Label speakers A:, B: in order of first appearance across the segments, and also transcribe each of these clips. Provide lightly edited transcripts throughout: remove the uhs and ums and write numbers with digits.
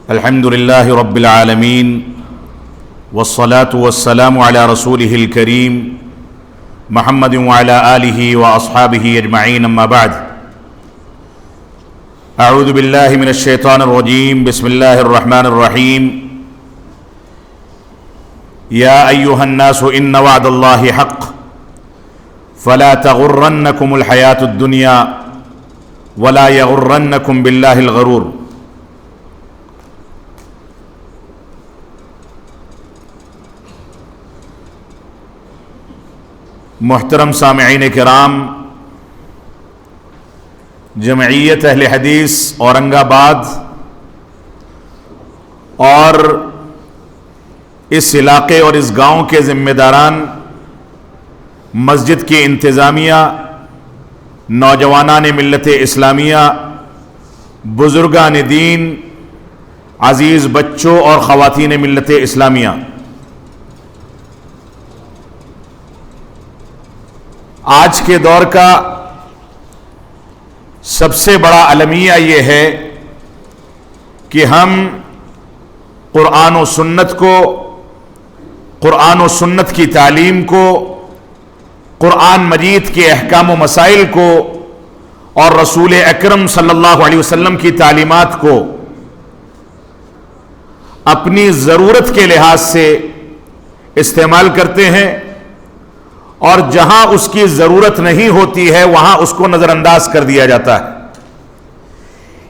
A: الحمد لله رب العالمين والصلاة والسلام على رسوله الكريم محمد وعلى آله وأصحابه أجمعين أما بعد أعوذ بالله من الشيطان الرجيم بسم الله الرحمن الرحيم يا أيها الناس إن وعد الله حق فلا تغرنكم الحياة الدنيا ولا يغرنكم بالله الغرور۔ محترم سامعین کرام، جمعیت اہل حدیث اورنگ آباد اور اس علاقے اور اس گاؤں کے ذمہ داران، مسجد کی انتظامیہ، نوجوانان ملت اسلامیہ، بزرگان دین، عزیز بچوں اور خواتین ملت اسلامیہ، آج کے دور کا سب سے بڑا المیہ یہ ہے کہ ہم قرآن و سنت کو، قرآن و سنت کی تعلیم کو، قرآن مجید کے احکام و مسائل کو اور رسول اکرم صلی اللہ علیہ وسلم کی تعلیمات کو اپنی ضرورت کے لحاظ سے استعمال کرتے ہیں، اور جہاں اس کی ضرورت نہیں ہوتی ہے وہاں اس کو نظر انداز کر دیا جاتا ہے۔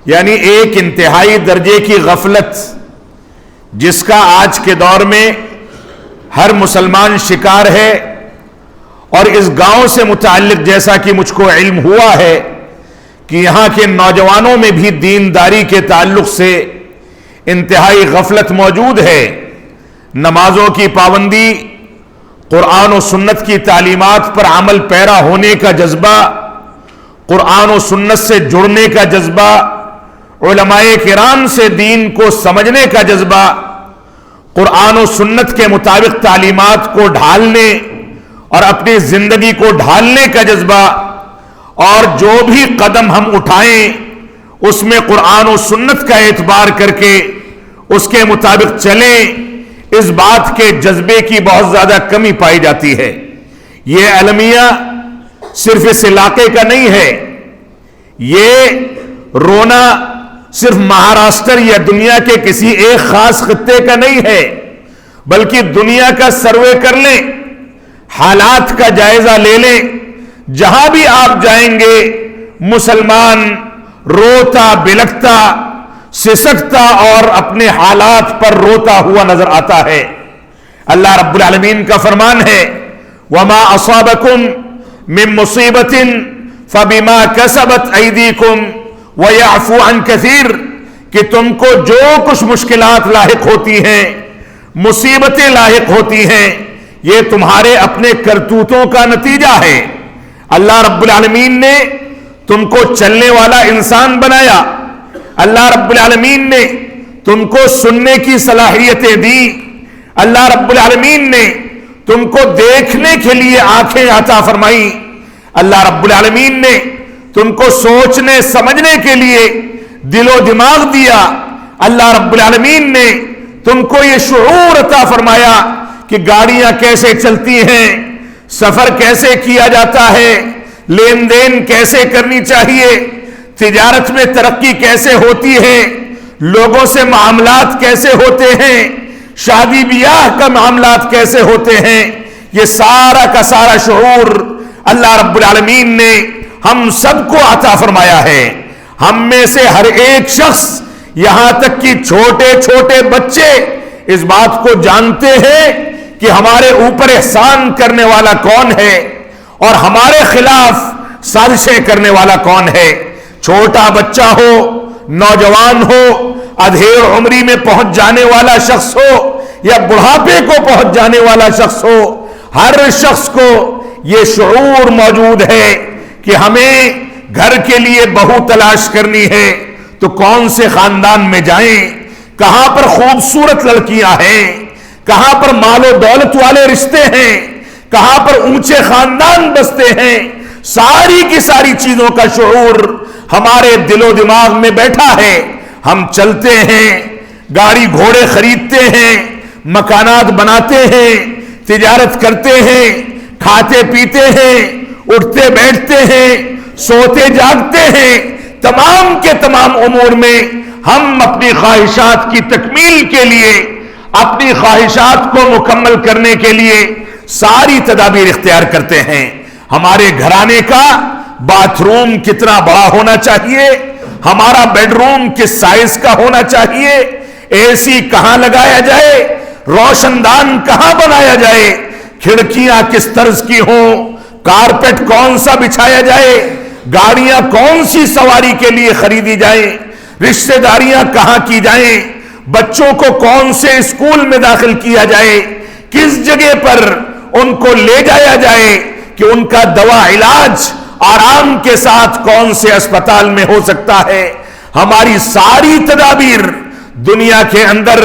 A: یعنی ایک انتہائی درجے کی غفلت جس کا آج کے دور میں ہر مسلمان شکار ہے، اور اس گاؤں سے متعلق جیسا کہ مجھ کو علم ہوا ہے کہ یہاں کے نوجوانوں میں بھی دینداری کے تعلق سے انتہائی غفلت موجود ہے۔ نمازوں کی پابندی، قرآن و سنت کی تعلیمات پر عمل پیرا ہونے کا جذبہ، قرآن و سنت سے جڑنے کا جذبہ، علماء کرام سے دین کو سمجھنے کا جذبہ، قرآن و سنت کے مطابق تعلیمات کو ڈھالنے اور اپنی زندگی کو ڈھالنے کا جذبہ، اور جو بھی قدم ہم اٹھائیں اس میں قرآن و سنت کا اعتبار کر کے اس کے مطابق چلیں، اس بات کے جذبے کی بہت زیادہ کمی پائی جاتی ہے۔ یہ المیہ صرف اس علاقے کا نہیں ہے، یہ رونا صرف مہاراشٹر یا دنیا کے کسی ایک خاص خطے کا نہیں ہے، بلکہ دنیا کا سروے کر لیں، حالات کا جائزہ لے لیں، جہاں بھی آپ جائیں گے مسلمان روتا بلکتا، سسکتا اور اپنے حالات پر روتا ہوا نظر آتا ہے۔ اللہ رب العالمین کا فرمان ہے وَمَا أَصَابَكُم مِّن مُّصِيبَةٍ فَبِمَا كَسَبَتْ أَيْدِيكُمْ وَيَعْفُو عَن كَثِيرٍ، کہ تم کو جو کچھ مشکلات لاحق ہوتی ہیں، مصیبتیں لاحق ہوتی ہیں، یہ تمہارے اپنے کرتوتوں کا نتیجہ ہے۔ اللہ رب العالمین نے تم کو چلنے والا انسان بنایا، اللہ رب العالمین نے تم کو سننے کی صلاحیتیں دی، اللہ رب العالمین نے تم کو دیکھنے کے لیے آنکھیں عطا فرمائی، اللہ رب العالمین نے تم کو سوچنے سمجھنے کے لیے دل و دماغ دیا، اللہ رب العالمین نے تم کو یہ شعور عطا فرمایا کہ گاڑیاں کیسے چلتی ہیں، سفر کیسے کیا جاتا ہے، لین دین کیسے کرنی چاہیے، تجارت میں ترقی کیسے ہوتی ہے، لوگوں سے معاملات کیسے ہوتے ہیں، شادی بیاہ کا معاملات کیسے ہوتے ہیں، یہ سارا کا سارا شعور اللہ رب العالمین نے ہم سب کو عطا فرمایا ہے۔ ہم میں سے ہر ایک شخص، یہاں تک کہ چھوٹے چھوٹے بچے اس بات کو جانتے ہیں کہ ہمارے اوپر احسان کرنے والا کون ہے اور ہمارے خلاف سازشیں کرنے والا کون ہے۔ چھوٹا بچہ ہو، نوجوان ہو، ادھیڑ عمری میں پہنچ جانے والا شخص ہو یا بڑھاپے کو پہنچ جانے والا شخص ہو، ہر شخص کو یہ شعور موجود ہے کہ ہمیں گھر کے لیے بہو تلاش کرنی ہے تو کون سے خاندان میں جائیں، کہاں پر خوبصورت لڑکیاں ہیں، کہاں پر مال و دولت والے رشتے ہیں، کہاں پر اونچے خاندان بستے ہیں، ساری کی ساری چیزوں کا شعور ہمارے دل و دماغ میں بیٹھا ہے۔ ہم چلتے ہیں، گاڑی گھوڑے خریدتے ہیں، مکانات بناتے ہیں، تجارت کرتے ہیں، کھاتے پیتے ہیں، اٹھتے بیٹھتے ہیں، سوتے جاگتے ہیں، تمام کے تمام امور میں ہم اپنی خواہشات کی تکمیل کے لیے، اپنی خواہشات کو مکمل کرنے کے لیے ساری تدابیر اختیار کرتے ہیں۔ ہمارے گھرانے کا باتھ روم کتنا بڑا ہونا چاہیے، ہمارا بیڈ روم کس سائز کا ہونا چاہیے، اے سی کہاں لگایا جائے، روشن دان کہاں بنایا جائے، کھڑکیاں کس طرز کی ہوں، کارپیٹ کون سا بچھایا جائے، گاڑیاں کون سی سواری کے لیے خریدی جائیں، رشتہ داریاں کہاں کی جائیں، بچوں کو کون سے اسکول میں داخل کیا جائے، کس جگہ پر ان کو لے جایا جائے کہ ان کا دوا علاج آرام کے ساتھ کون سے اسپتال میں ہو سکتا ہے۔ ہماری ساری تدابیر دنیا کے اندر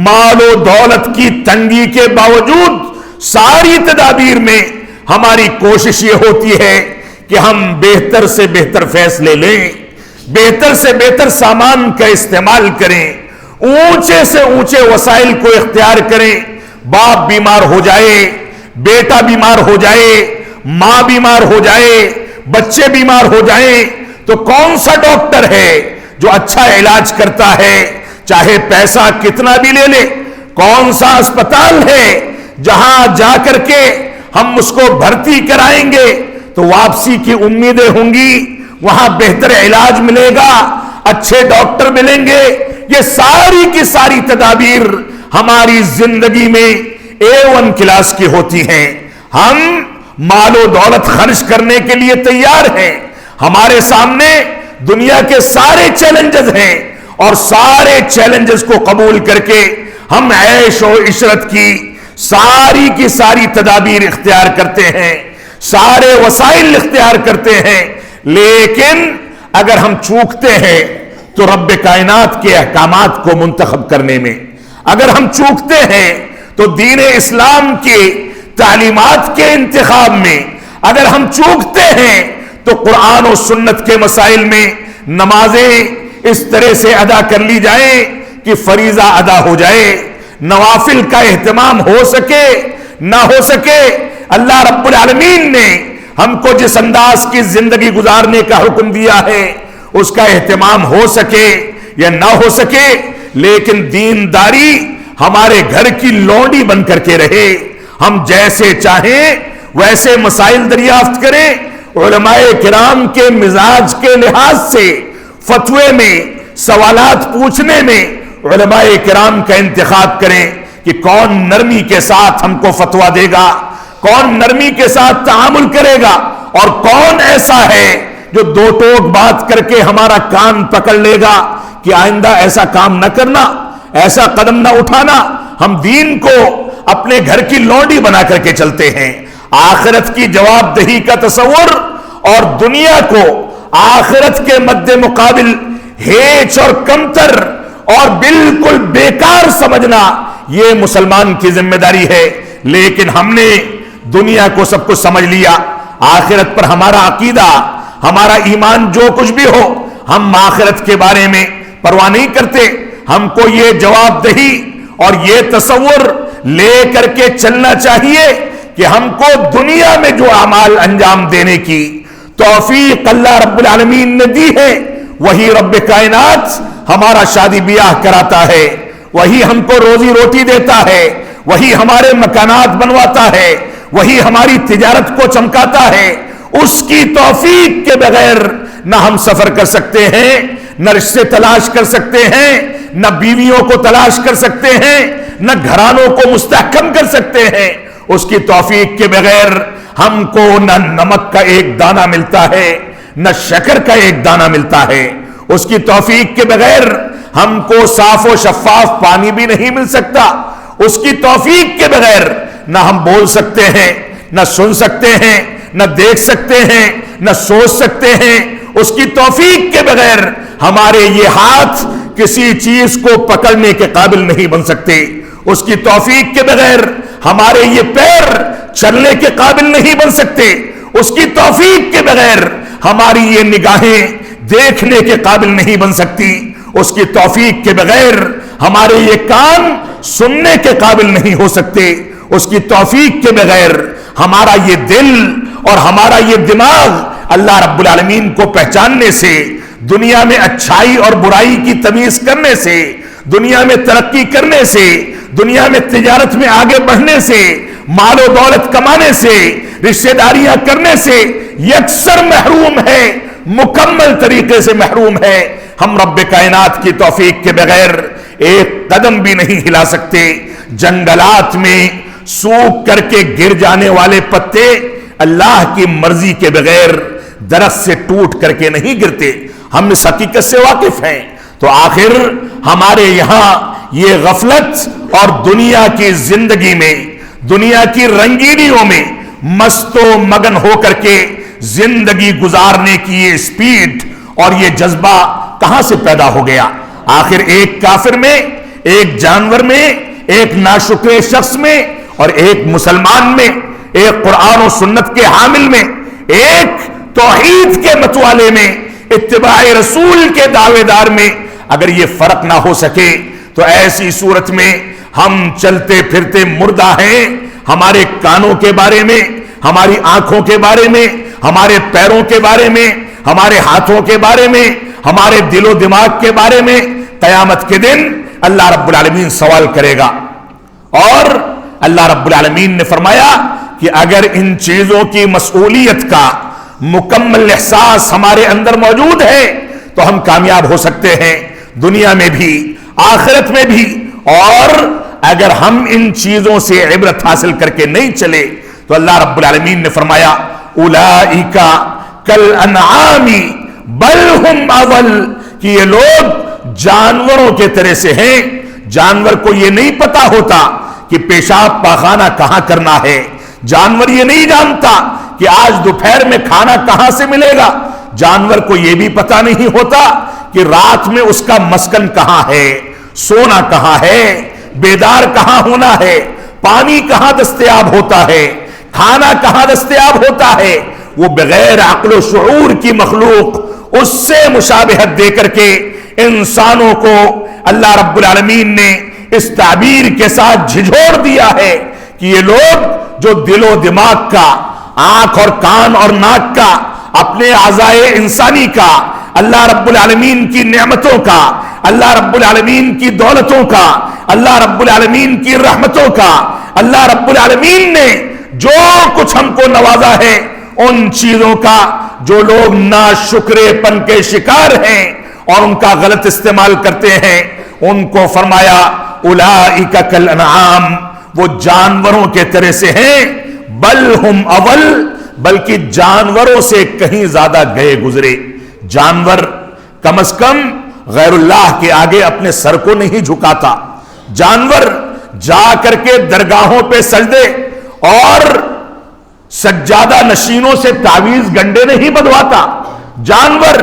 A: مال و دولت کی تنگی کے باوجود ساری تدابیر میں ہماری کوشش یہ ہوتی ہے کہ ہم بہتر سے بہتر فیصلے لیں، بہتر سے بہتر سامان کا استعمال کریں، اونچے سے اونچے وسائل کو اختیار کریں۔ باپ بیمار ہو جائے، بیٹا بیمار ہو جائے، ماں بیمار ہو جائے، بچے بیمار ہو جائیں تو کون سا ڈاکٹر ہے جو اچھا علاج کرتا ہے، چاہے پیسہ کتنا بھی لے لے؟ کون سا اسپتال ہے جہاں جا کر کے ہم اس کو بھرتی کرائیں گے تو واپسی کی امیدیں ہوں گی، وہاں بہتر علاج ملے گا، اچھے ڈاکٹر ملیں گے؟ یہ ساری کی ساری تدابیر ہماری زندگی میں A1 کلاس کی ہوتی ہیں۔ ہم مال و دولت خرچ کرنے کے لیے تیار ہیں، ہمارے سامنے دنیا کے سارے چیلنجز ہیں اور سارے چیلنجز کو قبول کر کے ہم عیش و عشرت کی ساری تدابیر اختیار کرتے ہیں، سارے وسائل اختیار کرتے ہیں۔ لیکن اگر ہم چوکتے ہیں تو رب کائنات کے احکامات کو منتخب کرنے میں، اگر ہم چوکتے ہیں تو دین اسلام کی تعلیمات کے انتخاب میں، اگر ہم چوکتے ہیں تو قرآن و سنت کے مسائل میں نمازیں اس طرح سے ادا کر لی جائیں کہ فریضہ ادا ہو جائے، نوافل کا اہتمام ہو سکے نہ ہو سکے، اللہ رب العالمین نے ہم کو جس انداز کی زندگی گزارنے کا حکم دیا ہے اس کا اہتمام ہو سکے یا نہ ہو سکے، لیکن دینداری ہمارے گھر کی لونڈی بن کر کے رہے، ہم جیسے چاہیں ویسے مسائل دریافت کریں، علماء کرام کے مزاج کے لحاظ سے فتوے میں، سوالات پوچھنے میں علماء کرام کا انتخاب کریں کہ کون نرمی کے ساتھ ہم کو فتویٰ دے گا، کون نرمی کے ساتھ تعامل کرے گا، اور کون ایسا ہے جو دو ٹوک بات کر کے ہمارا کان پکڑ لے گا کہ آئندہ ایسا کام نہ کرنا، ایسا قدم نہ اٹھانا۔ ہم دین کو اپنے گھر کی لونڈی بنا کر کے چلتے ہیں، آخرت کی جواب دہی کا تصور اور دنیا کو آخرت کے مد مقابل ہیچ اور کمتر اور بالکل بیکار سمجھنا یہ مسلمان کی ذمہ داری ہے۔ لیکن ہم نے دنیا کو سب کچھ سمجھ لیا، آخرت پر ہمارا عقیدہ، ہمارا ایمان جو کچھ بھی ہو، ہم آخرت کے بارے میں پرواہ نہیں کرتے۔ ہم کو یہ جواب دہی اور یہ تصور لے کر کے چلنا چاہیے کہ ہم کو دنیا میں جو اعمال انجام دینے کی توفیق اللہ رب العالمین نے دی ہے، وہی رب کائنات ہمارا شادی بیاہ کراتا ہے، وہی ہم کو روزی روٹی دیتا ہے، وہی ہمارے مکانات بنواتا ہے، وہی ہماری تجارت کو چمکاتا ہے۔ اس کی توفیق کے بغیر نہ ہم سفر کر سکتے ہیں، نہ رشتے تلاش کر سکتے ہیں، نہ بیویوں کو تلاش کر سکتے ہیں، نہ گھرانوں کو مستحکم کر سکتے ہیں۔ اس کی توفیق کے بغیر ہم کو نہ نمک کا ایک دانہ ملتا ہے، نہ شکر کا ایک دانہ ملتا ہے۔ اس کی توفیق کے بغیر ہم کو صاف و شفاف پانی بھی نہیں مل سکتا۔ اس کی توفیق کے بغیر نہ ہم بول سکتے ہیں، نہ سن سکتے ہیں، نہ دیکھ سکتے ہیں، نہ سوچ سکتے ہیں۔ اس کی توفیق کے بغیر ہمارے یہ ہاتھ کسی چیز کو پکڑنے کے قابل نہیں بن سکتے۔ اس کی توفیق کے بغیر ہمارے یہ پیر چلنے کے قابل نہیں بن سکتے۔ اس کی توفیق کے بغیر ہماری یہ نگاہیں دیکھنے کے قابل نہیں بن سکتی۔ اس کی توفیق کے بغیر ہمارے یہ کان سننے کے قابل نہیں ہو سکتے، اس کی توفیق کے بغیر ہمارا یہ دل اور ہمارا یہ دماغ اللہ رب العالمین کو پہچاننے سے، دنیا میں اچھائی اور برائی کی تمیز کرنے سے، دنیا میں ترقی کرنے سے، دنیا میں تجارت میں آگے بڑھنے سے، مال و دولت کمانے سے، رشتہ داریاں کرنے سے یکسر محروم ہے، مکمل طریقے سے محروم ہے۔ ہم رب کائنات کی توفیق کے بغیر ایک قدم بھی نہیں ہلا سکتے۔ جنگلات میں سوکھ کر کے گر جانے والے پتے اللہ کی مرضی کے بغیر درخت سے ٹوٹ کر کے نہیں گرتے، ہم اس حقیقت سے واقف ہیں۔ تو آخر ہمارے یہاں یہ غفلت اور دنیا کی زندگی میں، دنیا کی رنگینیوں میں مست و مگن ہو کر کے زندگی گزارنے کی یہ سپیڈ اور یہ جذبہ کہاں سے پیدا ہو گیا؟ آخر ایک کافر میں، ایک جانور میں، ایک ناشکر شخص میں اور ایک مسلمان میں، ایک قرآن و سنت کے حامل میں، ایک توحید کے متوالے میں، اتباع رسول کے دعوے دار میں اگر یہ فرق نہ ہو سکے تو ایسی صورت میں ہم چلتے پھرتے مردہ ہیں۔ ہمارے کانوں کے بارے میں، ہماری آنکھوں کے بارے میں، ہمارے پیروں کے بارے میں، ہمارے ہاتھوں کے بارے میں، ہمارے دل و دماغ کے بارے میں قیامت کے دن اللہ رب العالمین سوال کرے گا۔ اور اللہ رب العالمین نے فرمایا کہ اگر ان چیزوں کی مسئولیت کا مکمل احساس ہمارے اندر موجود ہے تو ہم کامیاب ہو سکتے ہیں، دنیا میں بھی، آخرت میں بھی۔ اور اگر ہم ان چیزوں سے عبرت حاصل کر کے نہیں چلے تو اللہ رب العالمین نے فرمایا اولئک کالانعام بل ہم اضل، کہ یہ لوگ جانوروں کے طرح سے ہیں۔ جانور کو یہ نہیں پتا ہوتا کہ پیشاب پاخانہ کہاں کرنا ہے، جانور یہ نہیں جانتا کہ آج دوپہر میں کھانا کہاں سے ملے گا، جانور کو یہ بھی پتا نہیں ہوتا کہ رات میں اس کا مسکن کہاں ہے، سونا کہاں ہے، بیدار کہاں ہونا ہے، پانی کہاں دستیاب ہوتا ہے، کھانا کہاں دستیاب ہوتا ہے۔ وہ بغیر عقل و شعور کی مخلوق اس سے مشابہت دے کر کے انسانوں کو اللہ رب العالمین نے اس تعبیر کے ساتھ جھجھوڑ دیا ہے کہ یہ لوگ جو دل و دماغ کا، آنکھ اور کان اور ناک کا، اپنے اعضائے انسانی کا، اللہ رب العالمین کی نعمتوں کا، اللہ رب العالمین کی دولتوں کا، اللہ رب العالمین کی رحمتوں کا، اللہ رب العالمین نے جو کچھ ہم کو نوازا ہے ان چیزوں کا جو لوگ ناشکرے پن کے شکار ہیں اور ان کا غلط استعمال کرتے ہیں، ان کو فرمایا اولئک کالانعام، وہ جانوروں کے طرح سے ہیں، بل ہم اول، بلکہ جانوروں سے کہیں زیادہ گئے گزرے۔ جانور کم از کم غیر اللہ کے آگے اپنے سر کو نہیں جھکاتا، جانور جا کر کے درگاہوں پہ سجدے اور سجادہ نشینوں سے تعویذ گنڈے نہیں بدواتا، جانور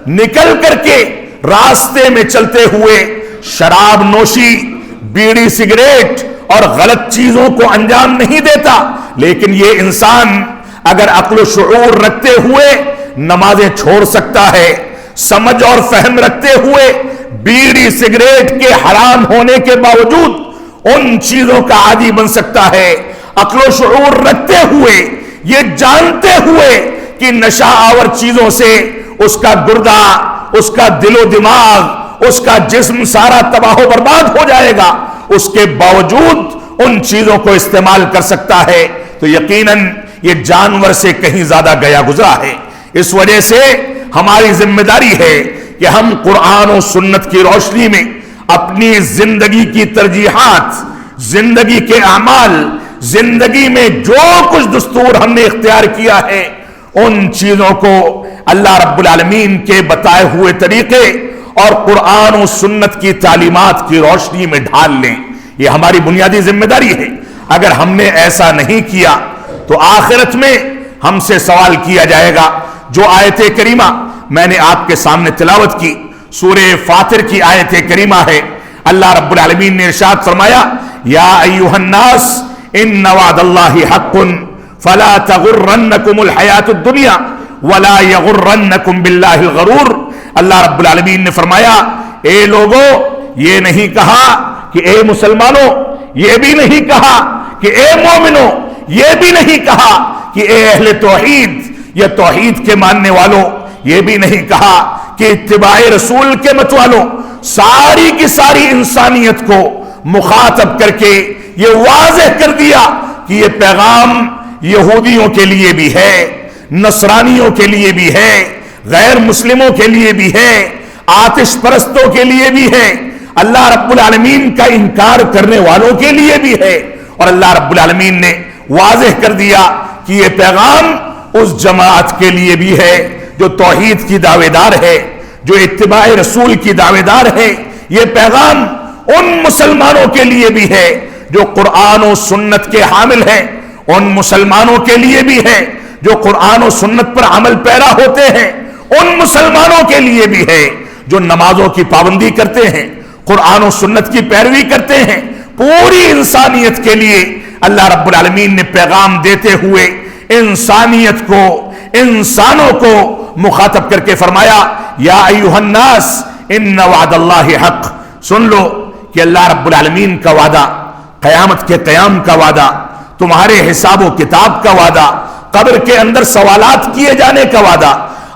A: نکل کر کے راستے میں چلتے ہوئے شراب نوشی، بیڑی سگریٹ اور غلط چیزوں کو انجام نہیں دیتا، لیکن یہ انسان اگر عقل و شعور رکھتے ہوئے نمازیں چھوڑ سکتا ہے، سمجھ اور فہم رکھتے ہوئے بیڑی سگریٹ کے حرام ہونے کے باوجود ان چیزوں کا عادی بن سکتا ہے، عقل و شعور رکھتے ہوئے، یہ جانتے ہوئے کہ نشہ آور چیزوں سے اس کا گردہ، اس کا دل و دماغ، اس کا جسم سارا تباہ و برباد ہو جائے گا، اس کے باوجود ان چیزوں کو استعمال کر سکتا ہے، تو یقیناً یہ جانور سے کہیں زیادہ گیا گزرا ہے۔ اس وجہ سے ہماری ذمہ داری ہے کہ ہم قرآن و سنت کی روشنی میں اپنی زندگی کی ترجیحات، زندگی کے اعمال، زندگی میں جو کچھ دستور ہم نے اختیار کیا ہے ان چیزوں کو اللہ رب العالمین کے بتائے ہوئے طریقے اور قرآن و سنت کی تعلیمات کی روشنی میں ڈھال لیں۔ یہ ہماری بنیادی ذمہ داری ہے۔ اگر ہم نے ایسا نہیں کیا تو آخرت میں ہم سے سوال کیا جائے گا۔ جو آیت کریمہ میں نے آپ کے سامنے تلاوت کی سورہ فاطر کی آیت کریمہ ہے، اللہ رب العالمین نے ارشاد فرمایا یا ایھا الناس ان وعد اللہ حق فلا تغرنکم الحیات الدنیا ولا یغرنکم باللہ الغرور۔ اللہ رب العالمین نے فرمایا اے لوگوں یہ نہیں کہا کہ اے مسلمانوں، یہ بھی نہیں کہا کہ اے مومنوں، یہ بھی نہیں کہا کہ اے اہل توحید یا توحید کے ماننے والوں، یہ بھی نہیں کہا کہ اتباع رسول کے مت والوں، ساری کی ساری انسانیت کو مخاطب کر کے یہ واضح کر دیا کہ یہ پیغام یہودیوں کے لیے بھی ہے، نصرانیوں کے لیے بھی ہے، غیر مسلموں کے لیے بھی ہے، آتش پرستوں کے لیے بھی ہے، اللہ رب العالمین کا انکار کرنے والوں کے لیے بھی ہے، اور اللہ رب العالمین نے واضح کر دیا کہ یہ پیغام اس جماعت کے لیے بھی ہے جو توحید کی دعوے دار ہے، جو اتباع رسول کی دعوے دار ہے۔ یہ پیغام ان مسلمانوں کے لیے بھی ہے جو قرآن و سنت کے حامل ہیں، ان مسلمانوں کے لیے بھی ہے جو قرآن و سنت پر عمل پیرا ہوتے ہیں، ان مسلمانوں کے لیے بھی ہے جو نمازوں کی پابندی کرتے ہیں، قرآن و سنت کی پیروی کرتے ہیں۔ پوری انسانیت کے لیے اللہ رب العالمین نے پیغام دیتے ہوئے انسانیت کو، انسانوں کو مخاطب کر کے فرمایا یا ایھا الناس ان وعد اللہ حق، سن لو کہ اللہ رب العالمین کا وعدہ، قیامت کے قیام کا وعدہ، تمہارے حساب و کتاب کا وعدہ، قبر کے اندر سوالات کیے جانے کا وعدہ،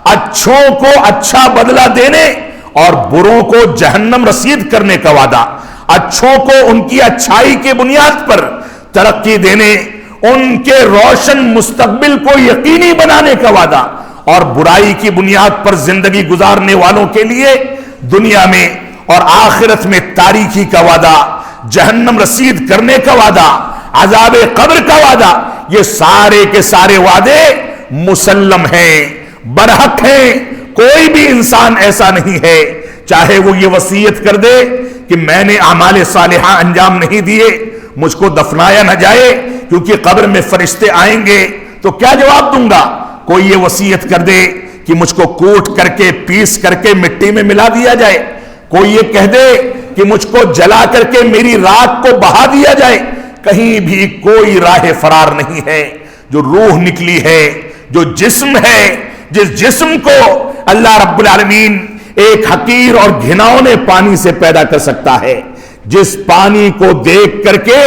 A: اچھوں کو اچھا بدلہ دینے اور بروں کو جہنم رسید کرنے کا وعدہ، اچھوں کو ان کی اچھائی کی بنیاد پر ترقی دینے، ان کے روشن مستقبل کو یقینی بنانے کا وعدہ، اور برائی کی بنیاد پر زندگی گزارنے والوں کے لیے دنیا میں اور آخرت میں تاریکی کا وعدہ، جہنم رسید کرنے کا وعدہ، عذاب قبر کا وعدہ۔ یہ سارے کے سارے وعدے مسلم ہیں، برحق ہیں۔ کوئی بھی انسان ایسا نہیں ہے چاہے وہ یہ وصیت کر دے کہ میں نے اعمال صالحہ انجام نہیں دیے، مجھ کو دفنایا نہ جائے کیونکہ قبر میں فرشتے آئیں گے، تو کیا جواب دوں گا؟ کوئی یہ وصیت کر دے کہ مجھ کو کوٹ کر کے پیس کر کے مٹی میں ملا دیا جائے، کوئی یہ کہہ دے کہ مجھ کو جلا کر کے میری راکھ کو بہا دیا جائے، کہیں بھی کوئی راہ فرار نہیں ہے۔ جو روح نکلی ہے، جو جسم ہے، جس جسم کو اللہ رب العالمین ایک حقیر اور گھناؤنے پانی سے پیدا کر سکتا ہے، جس پانی کو دیکھ کر کے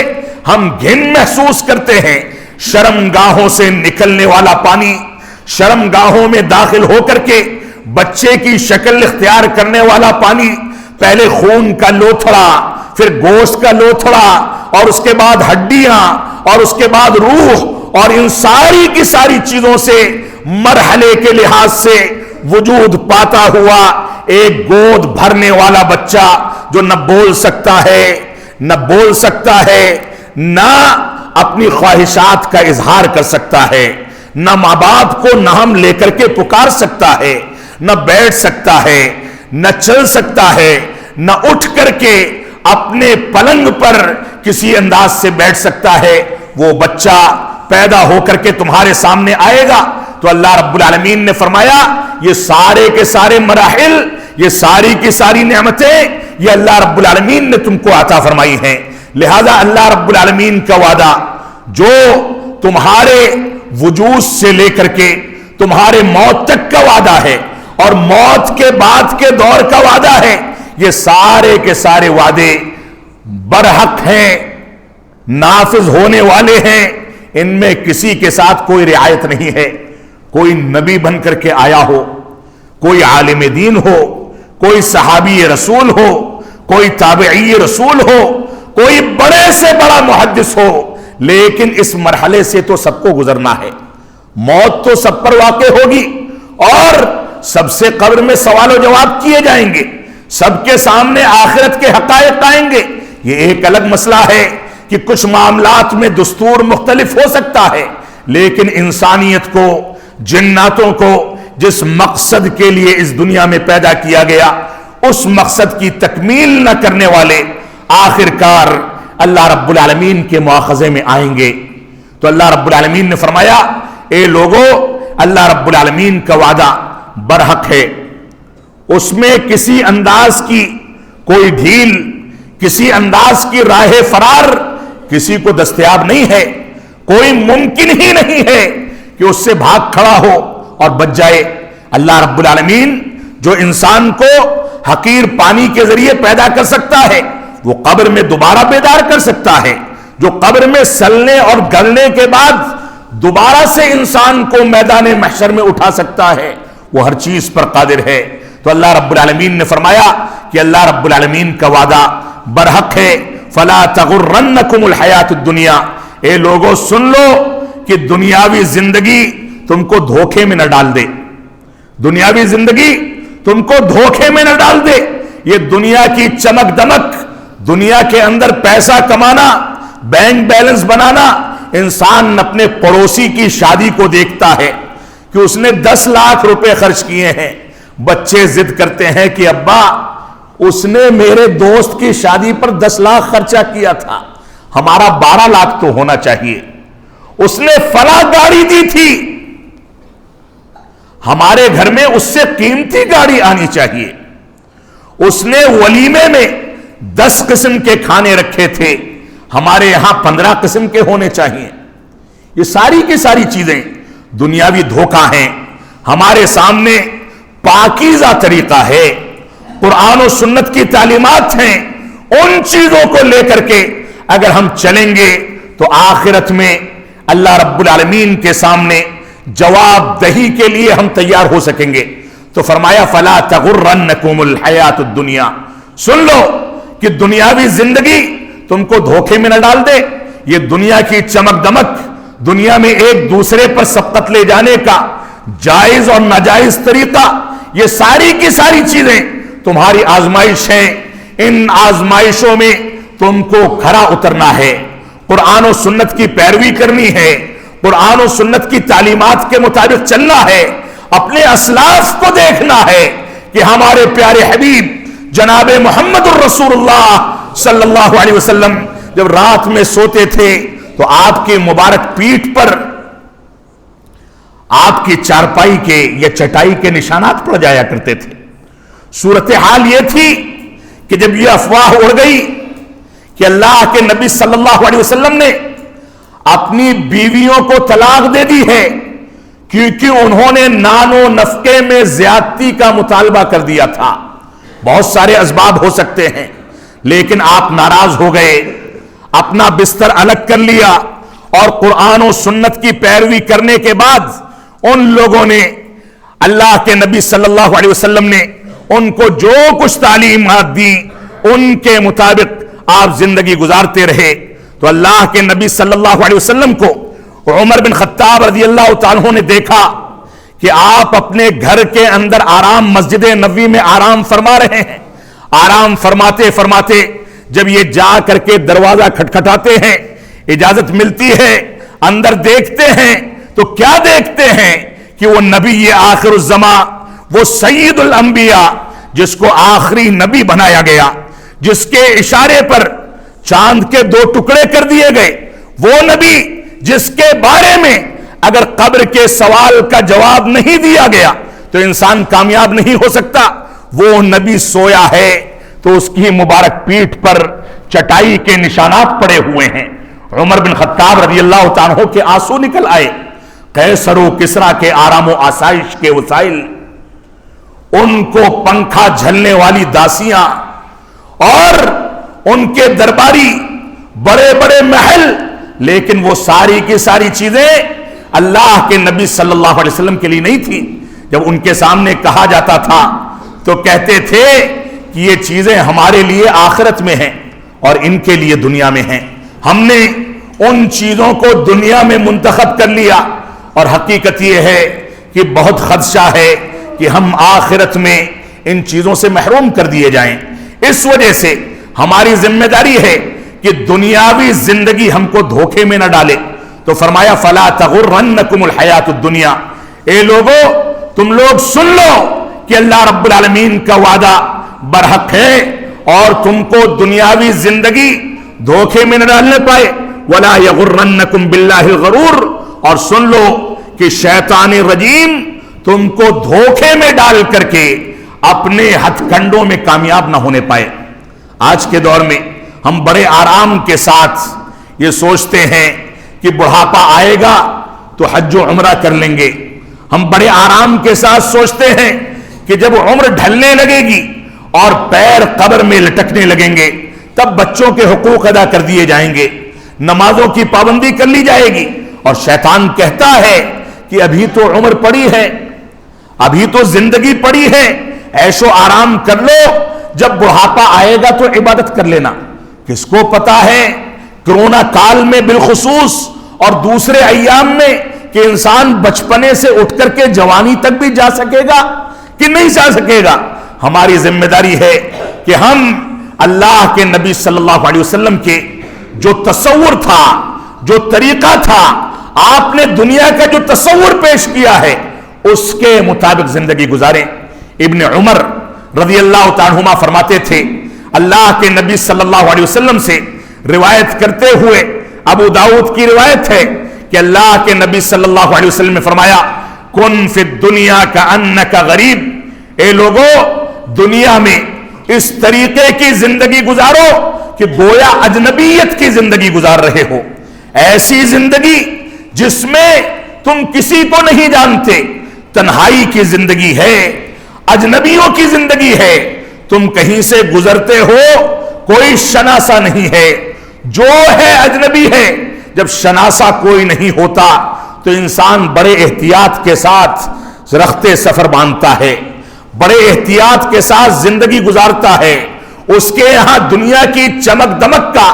A: ہم گھن محسوس کرتے ہیں، شرمگاہوں سے نکلنے والا پانی، شرمگاہوں میں داخل ہو کر کے بچے کی شکل اختیار کرنے والا پانی، پہلے خون کا لوتھڑا، پھر گوشت کا لوتھڑا، اور اس کے بعد ہڈیاں، اور اس کے بعد روح، اور ان ساری کی ساری چیزوں سے مرحلے کے لحاظ سے وجود پاتا ہوا ایک گود بھرنے والا بچہ جو نہ بول سکتا ہے، نہ بول سکتا ہے، نہ اپنی خواہشات کا اظہار کر سکتا ہے، نہ ماں باپ کو نام لے کر کے پکار سکتا ہے، نہ بیٹھ سکتا ہے، نہ چل سکتا ہے، نہ اٹھ کر کے اپنے پلنگ پر کسی انداز سے بیٹھ سکتا ہے، وہ بچہ پیدا ہو کر کے تمہارے سامنے آئے گا۔ تو اللہ رب العالمین نے فرمایا یہ سارے کے سارے مراحل، یہ ساری کی ساری نعمتیں یہ اللہ رب العالمین نے تم کو عطا فرمائی ہیں۔ لہذا اللہ رب العالمین کا وعدہ جو تمہارے وجود سے لے کر کے تمہارے موت تک کا وعدہ ہے، اور موت کے بعد کے دور کا وعدہ ہے، یہ سارے کے سارے وعدے برحق ہیں، نافذ ہونے والے ہیں، ان میں کسی کے ساتھ کوئی رعایت نہیں ہے۔ کوئی نبی بن کر کے آیا ہو، کوئی عالم دین ہو، کوئی صحابی رسول ہو، کوئی تابعی رسول ہو، کوئی بڑے سے بڑا محدث ہو، لیکن اس مرحلے سے تو سب کو گزرنا ہے۔ موت تو سب پر واقع ہوگی، اور سب سے قبر میں سوال و جواب کیے جائیں گے، سب کے سامنے آخرت کے حقائق آئیں گے۔ یہ ایک الگ مسئلہ ہے کہ کچھ معاملات میں دستور مختلف ہو سکتا ہے، لیکن انسانیت کو، جناتوں کو جس مقصد کے لیے اس دنیا میں پیدا کیا گیا، اس مقصد کی تکمیل نہ کرنے والے آخرکار اللہ رب العالمین کے مواخذے میں آئیں گے۔ تو اللہ رب العالمین نے فرمایا اے لوگو، اللہ رب العالمین کا وعدہ برحق ہے، اس میں کسی انداز کی کوئی ڈھیل، کسی انداز کی راہ فرار کسی کو دستیاب نہیں ہے، کوئی ممکن ہی نہیں ہے کہ اس سے بھاگ کھڑا ہو اور بچ جائے۔ اللہ رب العالمین جو انسان کو حقیر پانی کے ذریعے پیدا کر سکتا ہے، وہ قبر میں دوبارہ بیدار کر سکتا ہے، جو قبر میں سلنے اور گلنے کے بعد دوبارہ سے انسان کو میدان محشر میں اٹھا سکتا ہے، وہ ہر چیز پر قادر ہے۔ تو اللہ رب العالمین نے فرمایا کہ اللہ رب العالمین کا وعدہ برحق ہے، فَلَا تَغُرَّنَّكُمُ الْحَيَاةُ الدُّنْيَا، اے لوگوں سن لو کہ دنیاوی زندگی تم کو دھوکے میں نہ ڈال دے، دنیاوی زندگی تم کو دھوکے میں نہ ڈال دے۔ یہ دنیا کی چمک دمک، دنیا کے اندر پیسہ کمانا، بینک بیلنس بنانا، انسان اپنے پڑوسی کی شادی کو دیکھتا ہے کہ اس نے 10 لاکھ روپے خرچ کیے ہیں، بچے ضد کرتے ہیں کہ ابا اس نے میرے دوست کی شادی پر 10 لاکھ خرچہ کیا تھا، ہمارا 12 لاکھ تو ہونا چاہیے، اس نے فلاں گاڑی دی تھی، ہمارے گھر میں اس سے قیمتی گاڑی آنی چاہیے، اس نے ولیمے میں 10 قسم کے کھانے رکھے تھے، ہمارے یہاں 15 قسم کے ہونے چاہیے۔ یہ ساری کی ساری چیزیں دنیاوی دھوکہ ہیں۔ ہمارے سامنے پاکیزہ طریقہ ہے، قرآن و سنت کی تعلیمات ہیں، ان چیزوں کو لے کر کے اگر ہم چلیں گے تو آخرت میں اللہ رب العالمین کے سامنے جواب دہی کے لیے ہم تیار ہو سکیں گے۔ تو فرمایا فَلَا تَغُرَّنَّكُمُ الْحَيَاةُ الدُّنْيَا، سن لو کہ دنیاوی زندگی تم کو دھوکے میں نہ ڈال دے۔ یہ دنیا کی چمک دمک، دنیا میں ایک دوسرے پر سبقت لے جانے کا جائز اور ناجائز طریقہ، یہ ساری کی ساری چیزیں تمہاری آزمائش ہیں۔ ان آزمائشوں میں تم کو کھرا اترنا ہے، قرآن و سنت کی پیروی کرنی ہے، قرآن و سنت کی تعلیمات کے مطابق چلنا ہے، اپنے اسلاف کو دیکھنا ہے کہ ہمارے پیارے حبیب جناب محمد الرسول اللہ صلی اللہ علیہ وسلم جب رات میں سوتے تھے تو آپ کی مبارک پیٹھ پر آپ کی چارپائی کے یا چٹائی کے نشانات پڑ جایا کرتے تھے۔ صورتحال یہ تھی کہ جب یہ افواہ اڑ گئی کہ اللہ کے نبی صلی اللہ علیہ وسلم نے اپنی بیویوں کو طلاق دے دی ہے کیونکہ انہوں نے نان و نفقے میں زیادتی کا مطالبہ کر دیا تھا، بہت سارے اسباب ہو سکتے ہیں، لیکن آپ ناراض ہو گئے، اپنا بستر الگ کر لیا، اور قرآن و سنت کی پیروی کرنے کے بعد ان لوگوں نے، اللہ کے نبی صلی اللہ علیہ وسلم نے ان کو جو کچھ تعلیمات دی ان کے مطابق آپ زندگی گزارتے رہے۔ تو اللہ کے نبی صلی اللہ علیہ وسلم کو عمر بن خطاب رضی اللہ تعالیٰ عنہ نے دیکھا کہ آپ اپنے گھر کے اندر آرام، مسجد نبوی میں آرام فرما رہے ہیں، آرام فرماتے فرماتے جب یہ جا کر کے دروازہ کھٹکھٹاتے ہیں، اجازت ملتی ہے، اندر دیکھتے ہیں تو کیا دیکھتے ہیں کہ وہ نبی آخر الزماں، وہ سید الانبیاء، جس کو آخری نبی بنایا گیا، جس کے اشارے پر چاند کے 2 ٹکڑے کر دیے گئے، وہ نبی جس کے بارے میں اگر قبر کے سوال کا جواب نہیں دیا گیا تو انسان کامیاب نہیں ہو سکتا، وہ نبی سویا ہے تو اس کی مبارک پیٹھ پر چٹائی کے نشانات پڑے ہوئے ہیں۔ عمر بن خطاب رضی اللہ تعالیٰ عنہ کے آنسو نکل آئے، قیصر و کسریٰ کے آرام و آسائش کے وسائل، ان کو پنکھا جھلنے والی داسیاں اور ان کے درباری بڑے بڑے محل، لیکن وہ ساری کی ساری چیزیں اللہ کے نبی صلی اللہ علیہ وسلم کے لیے نہیں تھی۔ جب ان کے سامنے کہا جاتا تھا تو کہتے تھے کہ یہ چیزیں ہمارے لیے آخرت میں ہیں اور ان کے لیے دنیا میں ہیں، ہم نے ان چیزوں کو دنیا میں منتخب کر لیا، اور حقیقت یہ ہے کہ بہت خدشہ ہے کہ ہم آخرت میں ان چیزوں سے محروم کر دیے جائیں۔ اس وجہ سے ہماری ذمہ داری ہے کہ دنیاوی زندگی ہم کو دھوکے میں نہ ڈالے۔ تو فرمایا فَلَا تَغُرَّنَّكُمُ الْحَيَاةُ الدُّنْيَا، اے لوگو تم لوگ سن لو کہ اللہ رب العالمین کا وعدہ برحق ہے اور تم کو دنیاوی زندگی دھوکے میں نہ ڈالنے پائے۔ وَلَا يَغُرَّنَّكُمْ بِاللَّهِ الْغَرُورُ، اور سن لو کہ شیطان رجیم تم کو دھوکے میں ڈال کر کے اپنے ہتھ کنڈوں میں کامیاب نہ ہونے پائے۔ آج کے دور میں ہم بڑے آرام کے ساتھ یہ سوچتے ہیں کہ بڑھاپا آئے گا تو حج و عمرہ کر لیں گے، ہم بڑے آرام کے ساتھ سوچتے ہیں کہ جب عمر ڈھلنے لگے گی اور پیر قبر میں لٹکنے لگیں گے، تب بچوں کے حقوق ادا کر دیے جائیں گے، نمازوں کی پابندی کر لی جائے گی، اور شیطان کہتا ہے کہ ابھی تو عمر پڑی ہے، ابھی تو زندگی پڑی ہے، عیش و آرام کر لو، جب بڑھاپا آئے گا تو عبادت کر لینا۔ کس کو پتا ہے کرونا کال میں بالخصوص اور دوسرے ایام میں کہ انسان بچپنے سے اٹھ کر کے جوانی تک بھی جا سکے گا کہ نہیں جا سکے گا۔ ہماری ذمہ داری ہے کہ ہم اللہ کے نبی صلی اللہ علیہ وسلم کے جو تصور تھا، جو طریقہ تھا، آپ نے دنیا کا جو تصور پیش کیا ہے، اس کے مطابق زندگی گزاریں۔ ابن عمر رضی اللہ تعالیٰ عنہما فرماتے تھے، اللہ کے نبی صلی اللہ علیہ وسلم سے روایت کرتے ہوئے، ابو داؤد کی روایت ہے کہ اللہ کے نبی صلی اللہ علیہ وسلم نے فرمایا، کن فی الدنیا کأنک غریب، اے لوگو دنیا میں اس طریقے کی زندگی گزارو کہ گویا اجنبیت کی زندگی گزار رہے ہو، ایسی زندگی جس میں تم کسی کو نہیں جانتے، تنہائی کی زندگی ہے، اجنبیوں کی زندگی ہے، تم کہیں سے گزرتے ہو کوئی شناسا نہیں ہے، جو ہے اجنبی ہے۔ جب شناسا کوئی نہیں ہوتا تو انسان بڑے احتیاط کے ساتھ رختے سفر باندھتا ہے، بڑے احتیاط کے ساتھ زندگی گزارتا ہے، اس کے یہاں دنیا کی چمک دمک کا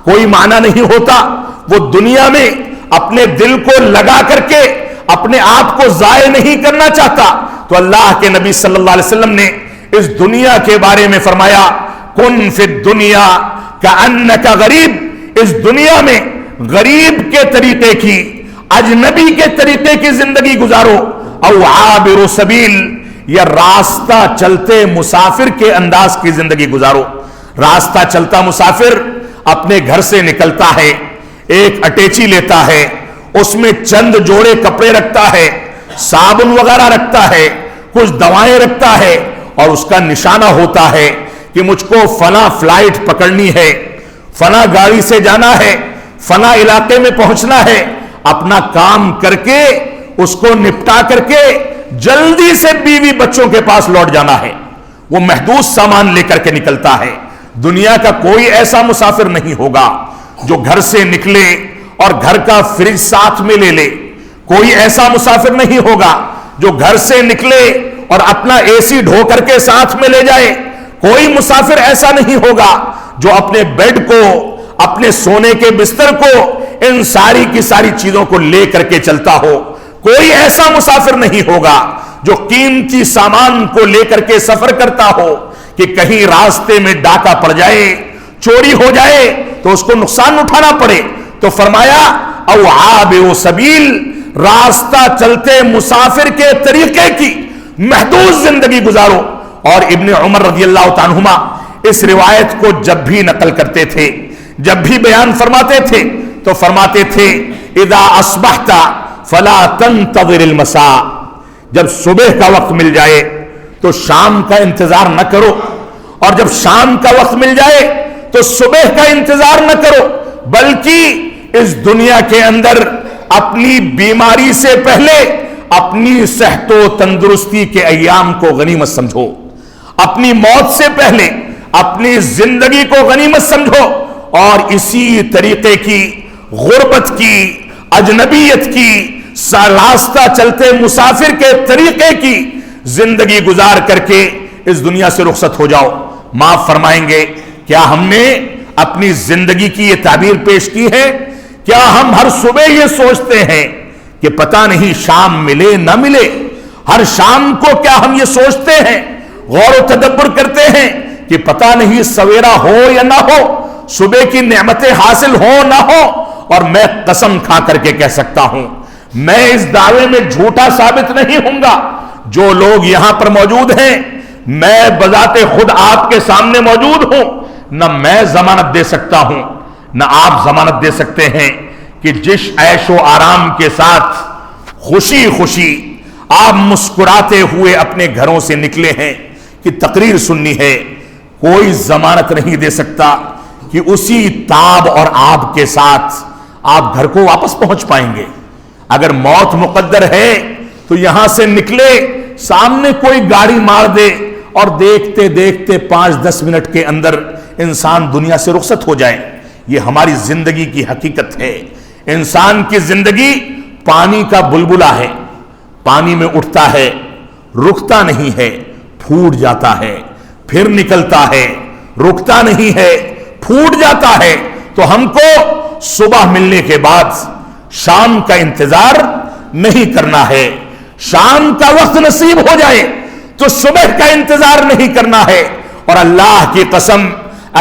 A: کوئی معنی نہیں ہوتا، وہ دنیا میں اپنے دل کو لگا کر کے اپنے آپ کو ضائع نہیں کرنا چاہتا۔ تو اللہ کے نبی صلی اللہ علیہ وسلم نے اس دنیا کے بارے میں فرمایا، کن فی الدنیا کأنک غریب، اس دنیا میں غریب کے طریقے کی، اجنبی کے طریقے کی زندگی گزارو، او عابر سبیل، یا راستہ چلتے مسافر کے انداز کی زندگی گزارو۔ راستہ چلتا مسافر اپنے گھر سے نکلتا ہے، ایک اٹیچی لیتا ہے، اس میں چند جوڑے کپڑے رکھتا ہے، صابن وغیرہ رکھتا ہے، کچھ دوائیں رکھتا ہے، اور اس کا نشانہ ہوتا ہے کہ مجھ کو فلاں فلائٹ پکڑنی ہے، فلاں گاڑی سے جانا ہے، فلاں علاقے میں پہنچنا ہے، اپنا کام کر کے اس کو نپٹا کر کے جلدی سے بیوی بچوں کے پاس لوٹ جانا ہے۔ وہ محدود سامان لے کر کے نکلتا ہے۔ دنیا کا کوئی ایسا مسافر نہیں ہوگا جو گھر سے نکلے اور گھر کا فریج ساتھ میں لے لے، کوئی ایسا مسافر نہیں ہوگا جو گھر سے نکلے اور اپنا اے سی ڈھو کر کے ساتھ میں لے جائے، کوئی مسافر ایسا نہیں ہوگا جو اپنے بیڈ کو، اپنے سونے کے بستر کو، ان ساری کی ساری چیزوں کو لے کر کے چلتا ہو، کوئی ایسا مسافر نہیں ہوگا جو قیمتی سامان کو لے کر کے سفر کرتا ہو کہ کہیں راستے میں ڈاکہ پڑ جائے، چوری ہو جائے تو اس کو نقصان اٹھانا پڑے۔ تو فرمایا او عابر سبیل، راستہ چلتے مسافر کے طریقے کی محدود زندگی گزارو۔ اور ابن عمر رضی اللہ تعالیٰ عنہما اس روایت کو جب بھی نقل کرتے تھے، جب بھی بیان فرماتے تھے تو فرماتے تھے، اذا اصبحت فلا تنتظر المساء، جب صبح کا وقت مل جائے تو شام کا انتظار نہ کرو، اور جب شام کا وقت مل جائے تو صبح کا انتظار نہ کرو، بلکہ اس دنیا کے اندر اپنی بیماری سے پہلے اپنی صحت و تندرستی کے ایام کو غنیمت سمجھو، اپنی موت سے پہلے اپنی زندگی کو غنیمت سمجھو، اور اسی طریقے کی غربت کی، اجنبیت کی، راستہ چلتے مسافر کے طریقے کی زندگی گزار کر کے اس دنیا سے رخصت ہو جاؤ۔ معاف فرمائیں گے، کیا ہم نے اپنی زندگی کی یہ تعبیر پیش کی ہے؟ کیا ہم ہر صبح یہ سوچتے ہیں کہ پتہ نہیں شام ملے نہ ملے؟ ہر شام کو کیا ہم یہ سوچتے ہیں، غور و تدبر کرتے ہیں کہ پتہ نہیں سویرا ہو یا نہ ہو، صبح کی نعمتیں حاصل ہو نہ ہو؟ اور میں قسم کھا کر کے کہہ سکتا ہوں، میں اس دعوے میں جھوٹا ثابت نہیں ہوں گا، جو لوگ یہاں پر موجود ہیں، میں بذات خود آپ کے سامنے موجود ہوں، نہ میں ضمانت دے سکتا ہوں نہ آپ ضمانت دے سکتے ہیں کہ جس عیش و آرام کے ساتھ خوشی خوشی آپ مسکراتے ہوئے اپنے گھروں سے نکلے ہیں کہ تقریر سننی ہے، کوئی ضمانت نہیں دے سکتا کہ اسی تاب اور آب کے ساتھ آپ گھر کو واپس پہنچ پائیں گے۔ اگر موت مقدر ہے تو یہاں سے نکلے، سامنے کوئی گاڑی مار دے اور دیکھتے دیکھتے 5-10 منٹ کے اندر انسان دنیا سے رخصت ہو جائے. یہ ہماری زندگی کی حقیقت ہے. انسان کی زندگی پانی کا بلبلہ ہے. پانی میں اٹھتا ہے، رکتا نہیں ہے، پھوٹ جاتا ہے، پھر نکلتا ہے، رکتا نہیں ہے، پھوٹ جاتا ہے. تو ہم کو صبح ملنے کے بعد شام کا انتظار نہیں کرنا ہے. شام کا وقت نصیب ہو جائے تو صبح کا انتظار نہیں کرنا ہے. اور اللہ کی قسم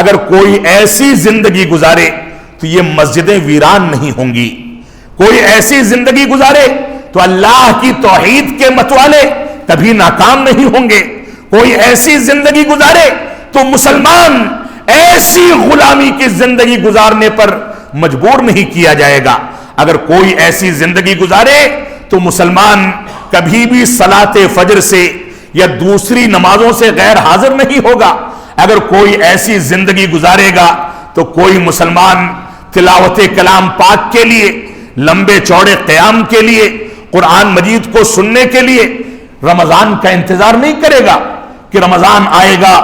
A: اگر کوئی ایسی زندگی گزارے تو یہ مسجدیں ویران نہیں ہوں گی. کوئی ایسی زندگی گزارے تو اللہ کی توحید کے متوالے کبھی ناکام نہیں ہوں گے. کوئی ایسی زندگی گزارے تو مسلمان ایسی غلامی کی زندگی گزارنے پر مجبور نہیں کیا جائے گا. اگر کوئی ایسی زندگی گزارے تو مسلمان کبھی بھی صلاۃ فجر سے یا دوسری نمازوں سے غیر حاضر نہیں ہوگا. اگر کوئی ایسی زندگی گزارے گا تو کوئی مسلمان تلاوت کلام پاک کے لیے، لمبے چوڑے قیام کے لیے، قرآن مجید کو سننے کے لیے رمضان کا انتظار نہیں کرے گا کہ رمضان آئے گا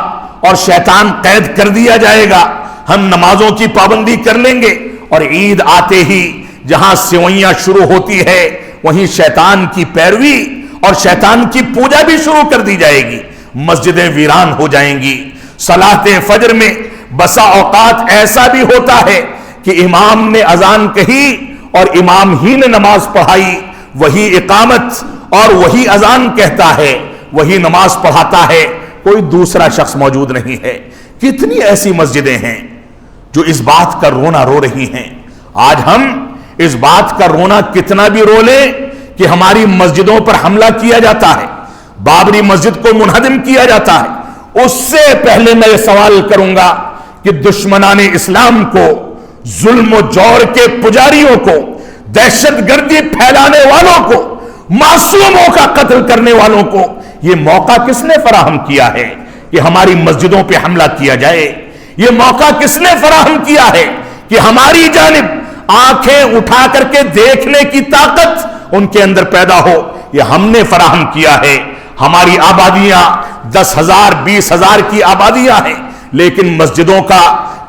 A: اور شیطان قید کر دیا جائے گا، ہم نمازوں کی پابندی کر لیں گے. اور عید آتے ہی جہاں سوئیاں شروع ہوتی ہے وہیں شیطان کی پیروی اور شیطان کی پوجا بھی شروع کر دی جائے گی. مسجدیں ویران ہو جائیں گی. صلاۃ فجر میں بسا اوقات ایسا بھی ہوتا ہے کہ امام نے اذان کہی اور امام ہی نے نماز پڑھائی، وہی اقامت اور وہی اذان کہتا ہے، وہی نماز پڑھاتا ہے، کوئی دوسرا شخص موجود نہیں ہے. کتنی ایسی مسجدیں ہیں جو اس بات کا رونا رو رہی ہیں. آج ہم اس بات کا رونا کتنا بھی رو لیں کہ ہماری مسجدوں پر حملہ کیا جاتا ہے، بابری مسجد کو منہدم کیا جاتا ہے. اس سے پہلے میں یہ سوال کروں گا کہ دشمنان اسلام کو، ظلم و جور کے پجاریوں کو، دہشت گردی پھیلانے والوں کو، معصوموں کا قتل کرنے والوں کو یہ موقع کس نے فراہم کیا ہے کہ ہماری مسجدوں پہ حملہ کیا جائے؟ یہ موقع کس نے فراہم کیا ہے کہ ہماری جانب آنکھیں اٹھا کر کے دیکھنے کی طاقت ان کے اندر پیدا ہو؟ یہ ہم نے فراہم کیا ہے. ہماری آبادیاں 10,000 20,000 کی آبادیاں ہیں، لیکن مسجدوں کا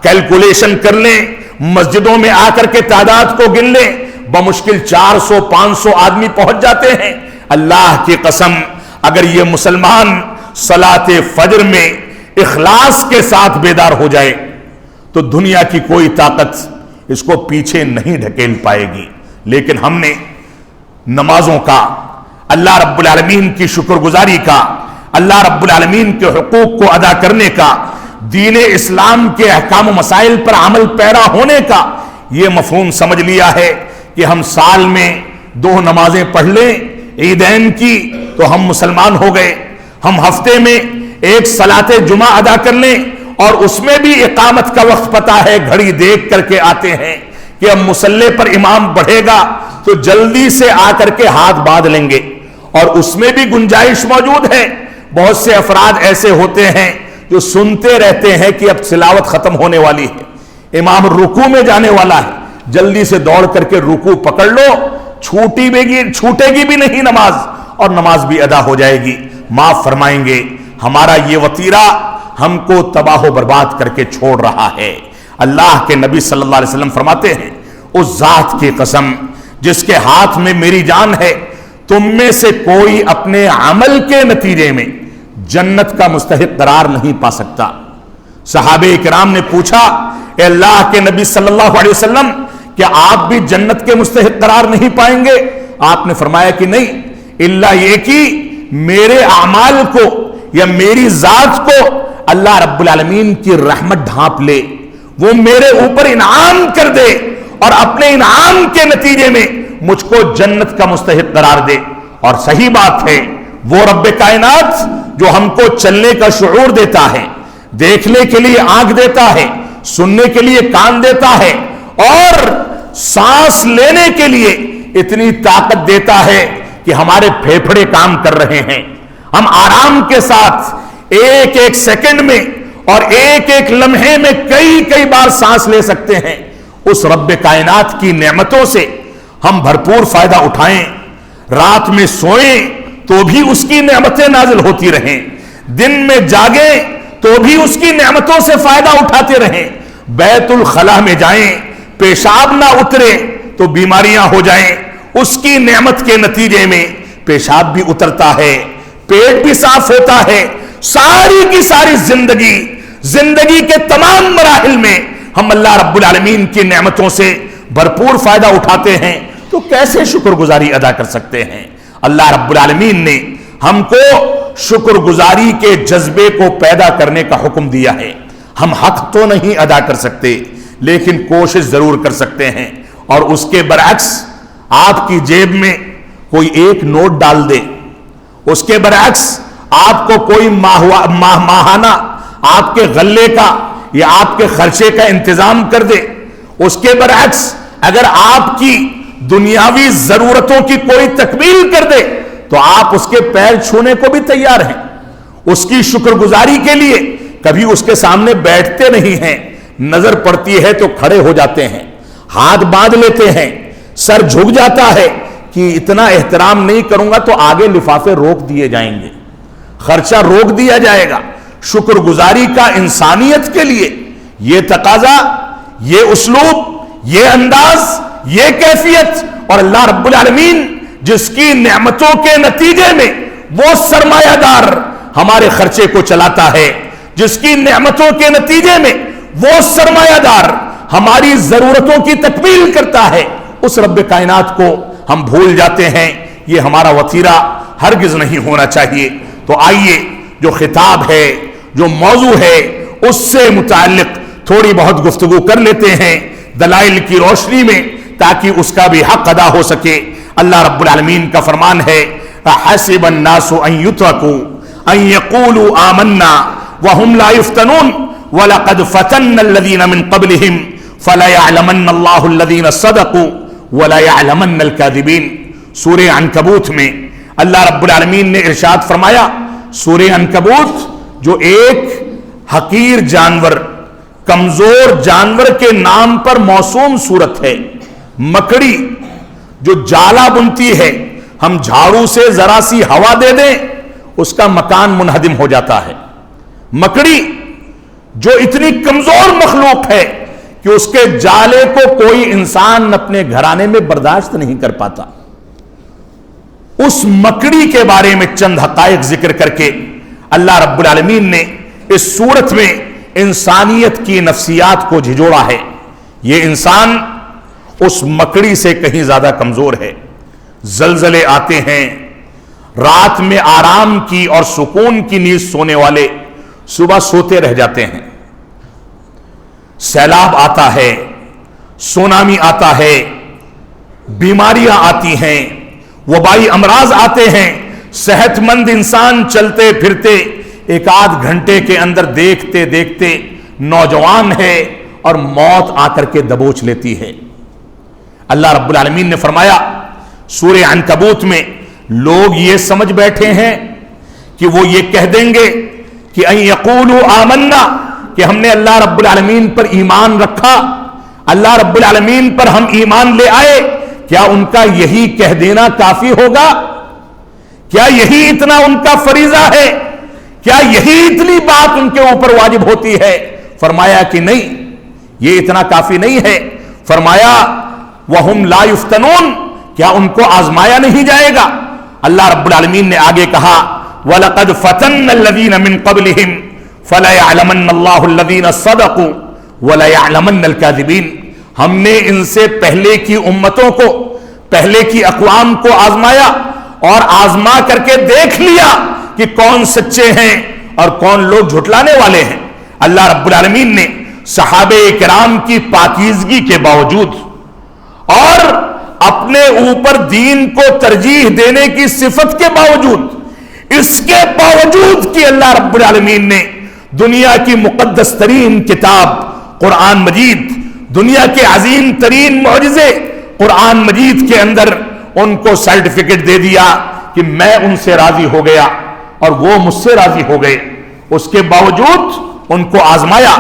A: کیلکولیشن کر لیں، مسجدوں میں آ کر کے تعداد کو گن لیں، بمشکل 400-500 آدمی پہنچ جاتے ہیں. اللہ کی قسم اگر یہ مسلمان صلاۃ فجر میں اخلاص کے ساتھ بیدار ہو جائے تو دنیا کی کوئی طاقت اس کو پیچھے نہیں ڈھکیل پائے گی. لیکن ہم نے نمازوں کا، اللہ رب العالمین کی شکر گزاری کا، اللہ رب العالمین کے حقوق کو ادا کرنے کا، دین اسلام کے احکام و مسائل پر عمل پیرا ہونے کا یہ مفہوم سمجھ لیا ہے کہ ہم سال میں 2 نمازیں پڑھ لیں عیدین کی تو ہم مسلمان ہو گئے. ہم ہفتے میں 1 صلاۃ جمعہ ادا کر لیں اور اس میں بھی اقامت کا وقت پتہ ہے، گھڑی دیکھ کر کے آتے ہیں کہ اب مصلی پر امام بڑھے گا تو جلدی سے آ کر کے ہاتھ باندھ لیں گے. اور اس میں بھی گنجائش موجود ہے. بہت سے افراد ایسے ہوتے ہیں جو سنتے رہتے ہیں کہ اب تلاوت ختم ہونے والی ہے، امام رکوع میں جانے والا ہے، جلدی سے دوڑ کر کے رکوع پکڑ لو، چھوٹے گی بھی نہیں نماز اور نماز بھی ادا ہو جائے گی. معاف فرمائیں گے، ہمارا یہ وتیرہ ہم کو تباہ و برباد کر کے چھوڑ رہا ہے. اللہ کے نبی صلی اللہ علیہ وسلم فرماتے ہیں، اس ذات کی قسم جس کے ہاتھ میں میری جان ہے، تم میں سے کوئی اپنے عمل کے نتیجے میں جنت کا مستحق قرار نہیں پا سکتا. صحابہ کرام نے پوچھا، اے اللہ کے نبی صلی اللہ علیہ وسلم، کیا آپ بھی جنت کے مستحق قرار نہیں پائیں گے؟ آپ نے فرمایا کہ نہیں، الا یہ کہ میرے اعمال کو یا میری ذات کو اللہ رب العالمین کی رحمت ڈھانپ لے، وہ میرے اوپر انعام کر دے اور اپنے انعام کے نتیجے میں مجھ کو جنت کا مستحق قرار دے. اور صحیح بات ہے، وہ رب کائنات جو ہم کو چلنے کا شعور دیتا ہے، دیکھنے کے لیے آنکھ دیتا ہے، سننے کے لیے کان دیتا ہے اور سانس لینے کے لیے اتنی طاقت دیتا ہے کہ ہمارے پھیپھڑے کام کر رہے ہیں، ہم آرام کے ساتھ ایک ایک سیکنڈ میں اور ایک ایک لمحے میں کئی بار سانس لے سکتے ہیں. اس رب کائنات کی نعمتوں سے ہم بھرپور فائدہ اٹھائیں. رات میں سوئیں تو بھی اس کی نعمتیں نازل ہوتی رہیں، دن میں جاگیں تو بھی اس کی نعمتوں سے فائدہ اٹھاتے رہیں، بیت الخلا میں جائیں پیشاب نہ اترے تو بیماریاں ہو جائیں، اس کی نعمت کے نتیجے میں پیشاب بھی اترتا ہے، پیٹ بھی صاف ہوتا ہے، ساری کی ساری زندگی کے تمام مراحل میں ہم اللہ رب العالمین کی نعمتوں سے بھرپور فائدہ اٹھاتے ہیں، تو کیسے شکر گزاری ادا کر سکتے ہیں؟ اللہ رب العالمین نے ہم کو شکر گزاری کے جذبے کو پیدا کرنے کا حکم دیا ہے۔ ہم حق تو نہیں ادا کر سکتے لیکن کوشش ضرور کر سکتے ہیں، اور اس کے برعکس آپ کی جیب میں کوئی ایک نوٹ ڈال دے، اس کے برعکس آپ کو کوئی ماہانہ آپ کے غلے کا یا آپ کے خرچے کا انتظام کر دے، اس کے برعکس اگر آپ کی دنیاوی ضرورتوں کی کوئی تکمیل کر دے تو آپ اس کے پیر چھونے کو بھی تیار ہیں، اس کی شکر گزاری کے لیے کبھی اس کے سامنے بیٹھتے نہیں ہیں، نظر پڑتی ہے تو کھڑے ہو جاتے ہیں، ہاتھ باندھ لیتے ہیں، سر جھک جاتا ہے کہ اتنا احترام نہیں کروں گا تو آگے لفافے روک دیے جائیں گے، خرچہ روک دیا جائے گا۔ شکر گزاری کا انسانیت کے لیے یہ تقاضا، یہ اسلوب، یہ انداز، یہ کیفیت، اور اللہ رب العالمین جس کی نعمتوں کے نتیجے میں وہ سرمایہ دار ہمارے خرچے کو چلاتا ہے، جس کی نعمتوں کے نتیجے میں وہ سرمایہ دار ہماری ضرورتوں کی تکمیل کرتا ہے، اس رب کائنات کو ہم بھول جاتے ہیں۔ یہ ہمارا وتیرہ ہرگز نہیں ہونا چاہیے۔ تو آئیے جو خطاب ہے، جو موضوع ہے، اس سے متعلق تھوڑی بہت گفتگو کر لیتے ہیں دلائل کی روشنی میں، تاکہ اس کا بھی حق ادا ہو سکے۔ اللہ رب العالمین کا فرمان ہے حسب الناس ان يتركوا ان يقولوا آمنا وهم لا يفتنون وَلَقَدْ فَتَنَّ الَّذِينَ مِن قَبْلِهِمْ فَلَيَعْلَمَنَّ اللَّهُ الَّذِينَ صَدَقُوا وَلَيَعْلَمَنَّ الْكَاذِبِينَ۔ سورہ عنکبوت میں اللہ رب العالمین نے ارشاد فرمایا، سورہ عنکبوت جو ایک حقیر جانور، کمزور جانور کے نام پر موسوم صورت ہے، مکڑی جو جالا بنتی ہے، ہم جھاڑو سے ذرا سی ہوا دے دیں اس کا مکان منہدم ہو جاتا ہے۔ مکڑی جو اتنی کمزور مخلوق ہے کہ اس کے جالے کو کوئی انسان اپنے گھرانے میں برداشت نہیں کر پاتا، اس مکڑی کے بارے میں چند حقائق ذکر کر کے اللہ رب العالمین نے اس صورت میں انسانیت کی نفسیات کو جھجوڑا ہے۔ یہ انسان اس مکڑی سے کہیں زیادہ کمزور ہے۔ زلزلے آتے ہیں، رات میں آرام کی اور سکون کی نیند سونے والے صبح سوتے رہ جاتے ہیں، سیلاب آتا ہے، سونامی آتا ہے، بیماریاں آتی ہیں، وبائی امراض آتے ہیں، صحت مند انسان چلتے پھرتے ایک آدھ گھنٹے کے اندر دیکھتے دیکھتے نوجوان ہے اور موت آ کر کے دبوچ لیتی ہے۔ اللہ رب العالمین نے فرمایا سورہ عنکبوت میں، لوگ یہ سمجھ بیٹھے ہیں کہ وہ یہ کہہ دیں گے کہ ان یقولوا آمنا، کہ ہم نے اللہ رب العالمین پر ایمان رکھا، اللہ رب العالمین پر ہم ایمان لے آئے، کیا ان کا یہی کہہ دینا کافی ہوگا؟ کیا یہی اتنا ان کا فریضہ ہے؟ کیا یہی اتنی بات ان کے اوپر واجب ہوتی ہے؟ فرمایا کہ نہیں، یہ اتنا کافی نہیں ہے۔ فرمایا وَهُمْ لَا يُفْتَنُونَ، کیا ان کو آزمایا نہیں جائے گا؟ اللہ رب العالمین نے آگے کہا وَلَقَدْ فَتَنَّ الَّذِينَ مِن قَبْلِهِمْ فَلَيَعْلَمَنَّ اللَّهُ الَّذِينَ صَدَقُوا وَلَيَعْلَمَنَّ الْكَاذِبِينَ۔ ہم نے ان سے پہلے کی امتوں کو، پہلے کی اقوام کو آزمایا اور آزما کر کے دیکھ لیا کہ کون سچے ہیں اور کون لوگ جھٹلانے والے ہیں۔ اللہ رب العالمین نے صحابہ کرام کی پاکیزگی کے باوجود اور اپنے اوپر دین کو ترجیح دینے کی صفت کے باوجود، اس کے باوجود کہ اللہ رب العالمین نے دنیا کی مقدس ترین کتاب قرآن مجید، دنیا کے عظیم ترین معجزے قرآن مجید کے اندر ان کو سرٹیفکیٹ دے دیا کہ میں ان سے راضی ہو گیا اور وہ مجھ سے راضی ہو گئے، اس کے باوجود ان کو آزمایا۔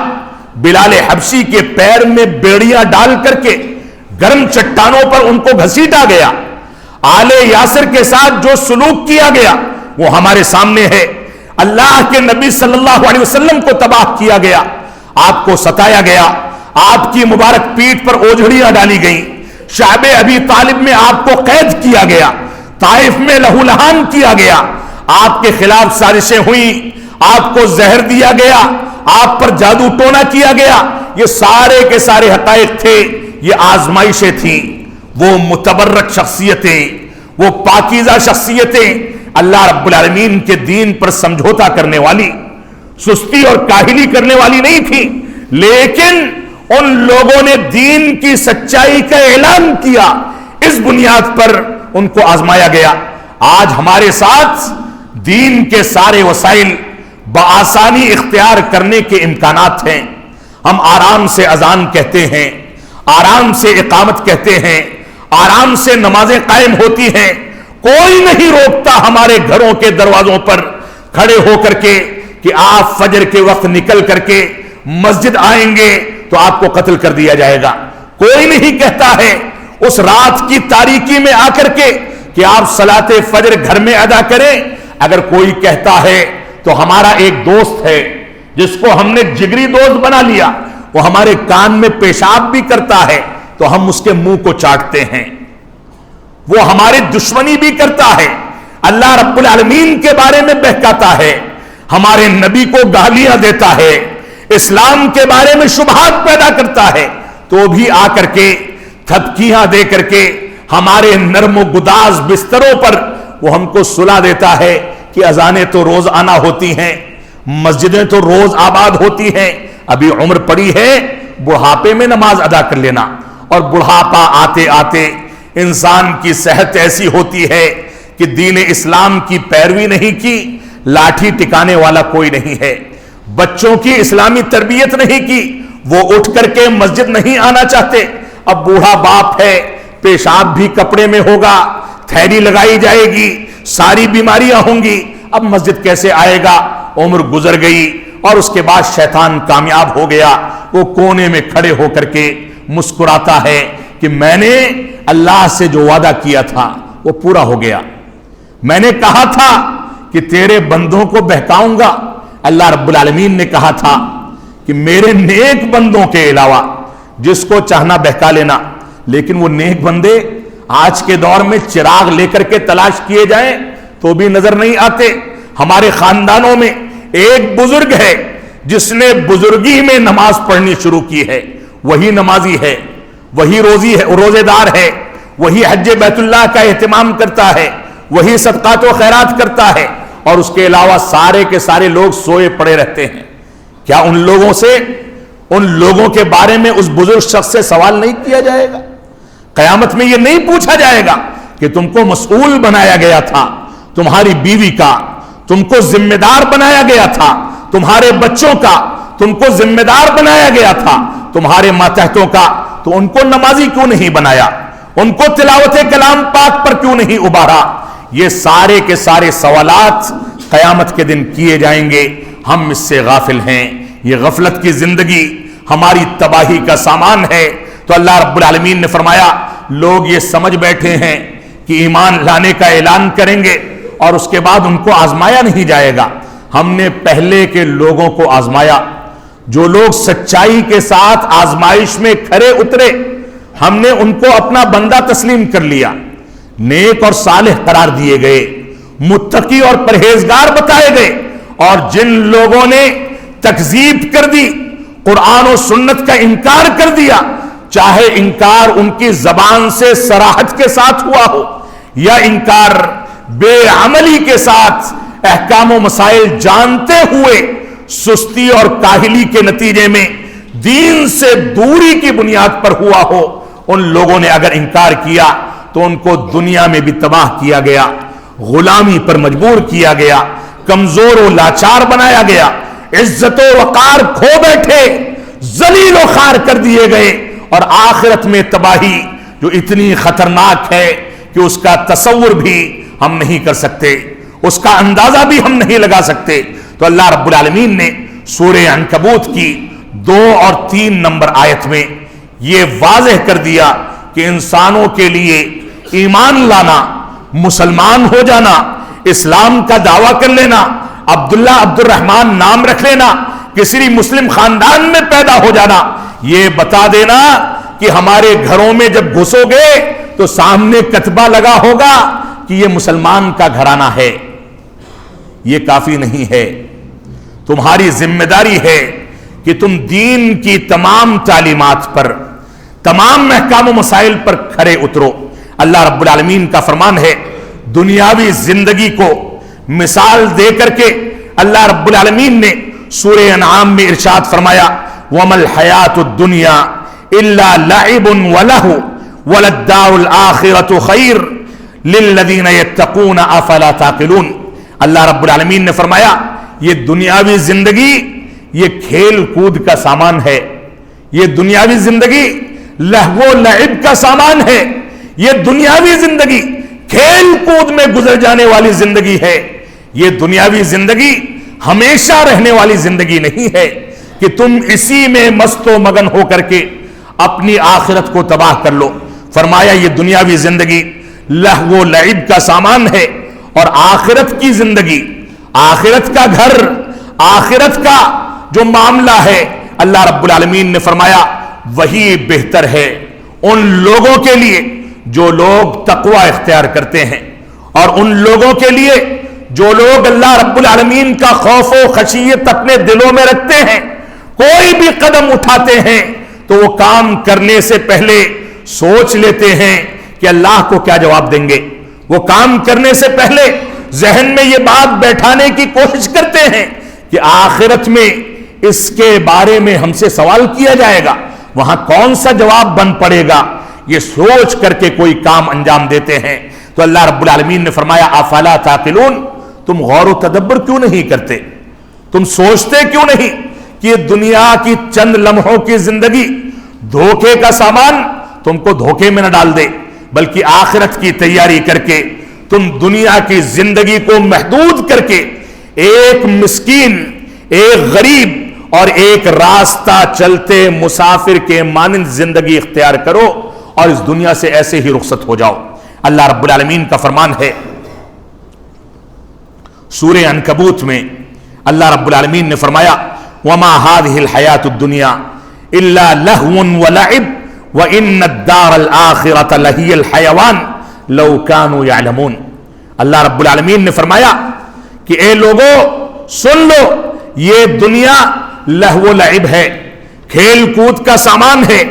A: بلال حبشی کے پیر میں بیڑیاں ڈال کر کے گرم چٹانوں پر ان کو گھسیٹا گیا، آل یاسر کے ساتھ جو سلوک کیا گیا وہ ہمارے سامنے ہے۔ اللہ کے نبی صلی اللہ علیہ وسلم کو تباہ کیا گیا، آپ کو ستایا گیا، آپ کی مبارک پیٹھ پر اوجھڑیاں ڈالی گئیں، شعب ابی طالب میں آپ کو قید کیا گیا، طائف میں لہو لہان کیا گیا، آپ کے خلاف سازشیں ہوئیں، آپ کو زہر دیا گیا، آپ پر جادو ٹونا کیا گیا۔ یہ سارے کے سارے حقائق تھے، یہ آزمائشیں تھیں۔ وہ متبرک شخصیتیں، وہ پاکیزہ شخصیتیں اللہ رب العالمین کے دین پر سمجھوتا کرنے والی، سستی اور کاہلی کرنے والی نہیں تھی، لیکن ان لوگوں نے دین کی سچائی کا اعلان کیا، اس بنیاد پر ان کو آزمایا گیا۔ آج ہمارے ساتھ دین کے سارے وسائل بآسانی اختیار کرنے کے امکانات ہیں، ہم آرام سے اذان کہتے ہیں، آرام سے اقامت کہتے ہیں، آرام سے نمازیں قائم ہوتی ہیں، کوئی نہیں روکتا ہمارے گھروں کے دروازوں پر کھڑے ہو کر کے کہ آپ فجر کے وقت نکل کر کے مسجد آئیں گے تو آپ کو قتل کر دیا جائے گا۔ کوئی نہیں کہتا ہے اس رات کی تاریکی میں آ کر کے کہ آپ صلاۃ فجر گھر میں ادا کریں۔ اگر کوئی کہتا ہے تو ہمارا ایک دوست ہے جس کو ہم نے جگری دوست بنا لیا، وہ ہمارے کان میں پیشاب بھی کرتا ہے تو ہم اس کے منہ کو چاٹتے ہیں، وہ ہماری دشمنی بھی کرتا ہے، اللہ رب العالمین کے بارے میں بہکاتا ہے، ہمارے نبی کو گالیاں دیتا ہے، اسلام کے بارے میں شبہات پیدا کرتا ہے، تو بھی آ کر کے تھپکیاں دے کر کے ہمارے نرم و گداز بستروں پر وہ ہم کو سلا دیتا ہے کہ اذانیں تو روز آنا ہوتی ہیں، مسجدیں تو روز آباد ہوتی ہیں، ابھی عمر پڑی ہے بڑھاپے میں نماز ادا کر لینا۔ اور بڑھاپا آتے آتے انسان کی صحت ایسی ہوتی ہے کہ دین اسلام کی پیروی نہیں کی، لاٹھی ٹکانے والا کوئی نہیں ہے، بچوں کی اسلامی تربیت نہیں کی، وہ اٹھ کر کے مسجد نہیں آنا چاہتے۔ اب بوڑھا باپ ہے، پیشاب بھی کپڑے میں ہوگا، تھیلی لگائی جائے گی، ساری بیماریاں ہوں گی، اب مسجد کیسے آئے گا؟ عمر گزر گئی اور اس کے بعد شیطان کامیاب ہو گیا، وہ کونے میں کھڑے ہو کر کے مسکراتا ہے کہ میں نے اللہ سے جو وعدہ کیا تھا وہ پورا ہو گیا، میں نے کہا تھا کہ تیرے بندوں کو بہکاؤں گا، اللہ رب العالمین نے کہا تھا کہ میرے نیک بندوں کے علاوہ جس کو چاہنا بہکا لینا، لیکن وہ نیک بندے آج کے دور میں چراغ لے کر کے تلاش کیے جائیں تو بھی نظر نہیں آتے۔ ہمارے خاندانوں میں ایک بزرگ ہے جس نے بزرگی میں نماز پڑھنی شروع کی ہے، وہی نمازی ہے، وہی روزے دار ہے، وہی حج بیت اللہ کا اہتمام کرتا ہے، وہی صدقات و خیرات کرتا ہے، اور اس کے علاوہ سارے کے سارے لوگ سوئے پڑے رہتے ہیں۔ کیا ان لوگوں کے بارے میں اس بزرگ شخص سے سوال نہیں کیا جائے گا؟ قیامت میں یہ نہیں پوچھا جائے گا کہ تم کو مسئول بنایا گیا تھا تمہاری بیوی کا، تم کو ذمہ دار بنایا گیا تھا تمہارے بچوں کا، تم کو ذمہ دار بنایا گیا تھا تمہارے ماتحتوں کا، تو ان کو نمازی کیوں نہیں بنایا؟ ان کو تلاوت کلام پاک پر کیوں نہیں ابھارا؟ یہ سارے کے سارے سوالات قیامت کے دن کیے جائیں گے، ہم اس سے غافل ہیں۔ یہ غفلت کی زندگی ہماری تباہی کا سامان ہے۔ تو اللہ رب العالمین نے فرمایا لوگ یہ سمجھ بیٹھے ہیں کہ ایمان لانے کا اعلان کریں گے اور اس کے بعد ان کو آزمایا نہیں جائے گا۔ ہم نے پہلے کے لوگوں کو آزمایا، جو لوگ سچائی کے ساتھ آزمائش میں کھرے اترے، ہم نے ان کو اپنا بندہ تسلیم کر لیا، نیک اور صالح قرار دیے گئے، متقی اور پرہیزگار بتائے گئے۔ اور جن لوگوں نے تکذیب کر دی، قرآن و سنت کا انکار کر دیا، چاہے انکار ان کی زبان سے صراحت کے ساتھ ہوا ہو یا انکار بے عملی کے ساتھ احکام و مسائل جانتے ہوئے سستی اور کاہلی کے نتیجے میں دین سے دوری کی بنیاد پر ہوا ہو، ان لوگوں نے اگر انکار کیا تو ان کو دنیا میں بھی تباہ کیا گیا، غلامی پر مجبور کیا گیا، کمزور و لاچار بنایا گیا، عزت و وقار کھو بیٹھے، ذلیل و خوار کر دیے گئے، اور آخرت میں تباہی جو اتنی خطرناک ہے کہ اس کا تصور بھی ہم نہیں کر سکتے، اس کا اندازہ بھی ہم نہیں لگا سکتے۔ تو اللہ رب العالمین نے سورہ عنکبوت کی 2 اور 3 نمبر آیت میں یہ واضح کر دیا کہ انسانوں کے لیے ایمان لانا، مسلمان ہو جانا، اسلام کا دعویٰ کر لینا، عبداللہ عبد الرحمن نام رکھ لینا، کسی مسلم خاندان میں پیدا ہو جانا، یہ بتا دینا کہ ہمارے گھروں میں جب گھسو گے تو سامنے کتبہ لگا ہوگا کہ یہ مسلمان کا گھرانہ ہے، یہ کافی نہیں ہے۔ تمہاری ذمہ داری ہے کہ تم دین کی تمام تعلیمات پر، تمام احکام و مسائل پر کھرے اترو۔ اللہ رب العالمین کا فرمان ہے، دنیاوی زندگی کو مثال دے کر کے اللہ رب العالمین نے سورہ انعام میں ارشاد فرمایا، وَمَا الْحَيَاةُ الدُّنْيَا إِلَّا لَعِبٌ وَلَهُ وَلَلدَّارُ الْآخِرَةُ خَيْرٌ لِلَّذِينَ يَتَّقُونَ أَفَلَا تَعْقِلُونَ۔ اللہ رب العالمین نے فرمایا یہ دنیاوی زندگی یہ کھیل کود کا سامان ہے، یہ دنیاوی زندگی لہو و لعب کا سامان ہے، یہ دنیاوی زندگی کھیل کود میں گزر جانے والی زندگی ہے، یہ دنیاوی زندگی ہمیشہ رہنے والی زندگی نہیں ہے کہ تم اسی میں مست و مگن ہو کر کے اپنی آخرت کو تباہ کر لو۔ فرمایا یہ دنیاوی زندگی لہو و لعب کا سامان ہے، اور آخرت کی زندگی، آخرت کا گھر، آخرت کا جو معاملہ ہے، اللہ رب العالمین نے فرمایا وہی بہتر ہے ان لوگوں کے لیے جو لوگ تقوی اختیار کرتے ہیں، اور ان لوگوں کے لیے جو لوگ اللہ رب العالمین کا خوف و خشیت اپنے دلوں میں رکھتے ہیں، کوئی بھی قدم اٹھاتے ہیں تو وہ کام کرنے سے پہلے سوچ لیتے ہیں کہ اللہ کو کیا جواب دیں گے۔ وہ کام کرنے سے پہلے ذہن میں یہ بات بیٹھانے کی کوشش کرتے ہیں کہ آخرت میں اس کے بارے میں ہم سے سوال کیا جائے گا، وہاں کون سا جواب بن پڑے گا، یہ سوچ کر کے کوئی کام انجام دیتے ہیں۔ تو اللہ رب العالمین نے فرمایا افلا تعقلون، تم غور و تدبر کیوں نہیں کرتے، تم سوچتے کیوں نہیں کہ یہ دنیا کی چند لمحوں کی زندگی دھوکے کا سامان تم کو دھوکے میں نہ ڈال دے، بلکہ آخرت کی تیاری کر کے تم دنیا کی زندگی کو محدود کر کے ایک مسکین، ایک غریب اور ایک راستہ چلتے مسافر کے مانند زندگی اختیار کرو اور اس دنیا سے ایسے ہی رخصت ہو جاؤ۔ اللہ رب العالمین کا فرمان ہے سورہ عنکبوت میں، اللہ رب العالمین نے فرمایا وَمَا هَذِهِ الْحَيَاةُ الدُّنْيَا إِلَّا لَهْوٌ وَلَعِبٌ وَإِنَّ الدَّارَ الْآخِرَةَ لَهِيَ الْحَيَوَانُ لَوْ كَانُوا يَعْلَمُونَ۔ اللہ رب العالمین نے فرمایا کہ اے لوگو سن لو، یہ دنیا لہو و لعب ہے، کھیل کود کا سامان ہے،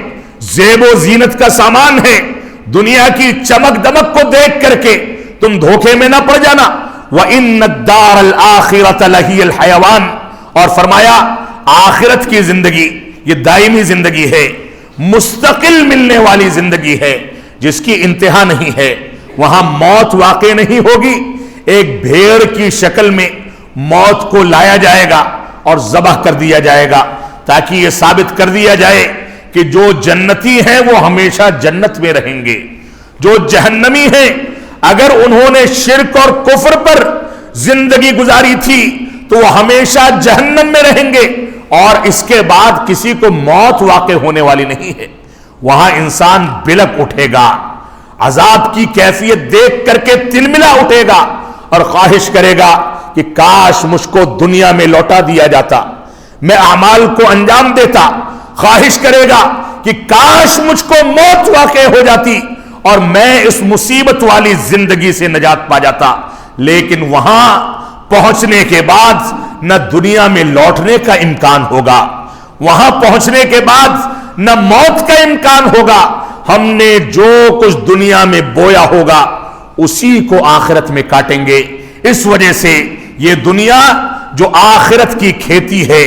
A: زیب و زینت کا سامان ہے، دنیا کی چمک دمک کو دیکھ کر کے تم دھوکے میں نہ پڑ جانا۔ وَإِنَّ الدَّارَ الْآخِرَةَ لَهِيَ الْحَيَوَانُ، اور فرمایا آخرت کی زندگی یہ دائمی زندگی ہے، مستقل ملنے والی زندگی ہے، جس کی انتہا نہیں ہے، وہاں موت واقع نہیں ہوگی۔ ایک بھیڑ کی شکل میں موت کو لایا جائے گا اور ذبح کر دیا جائے گا تاکہ یہ ثابت کر دیا جائے کہ جو جنتی ہیں وہ ہمیشہ جنت میں رہیں گے، جو جہنمی ہیں اگر انہوں نے شرک اور کفر پر زندگی گزاری تھی تو وہ ہمیشہ جہنم میں رہیں گے، اور اس کے بعد کسی کو موت واقع ہونے والی نہیں ہے۔ وہاں انسان بلک اٹھے گا، عذاب کی کیفیت دیکھ کر کے تلملا اٹھے گا اور خواہش کرے گا کہ کاش مجھ کو دنیا میں لوٹا دیا جاتا، میں اعمال کو انجام دیتا، خواہش کرے گا کہ کاش مجھ کو موت واقع ہو جاتی اور میں اس مصیبت والی زندگی سے نجات پا جاتا۔ لیکن وہاں پہنچنے کے بعد نہ دنیا میں لوٹنے کا امکان ہوگا، وہاں پہنچنے کے بعد نہ موت کا امکان ہوگا، ہم نے جو کچھ دنیا میں بویا ہوگا اسی کو آخرت میں کاٹیں گے۔ اس وجہ سے یہ دنیا جو آخرت کی کھیتی ہے،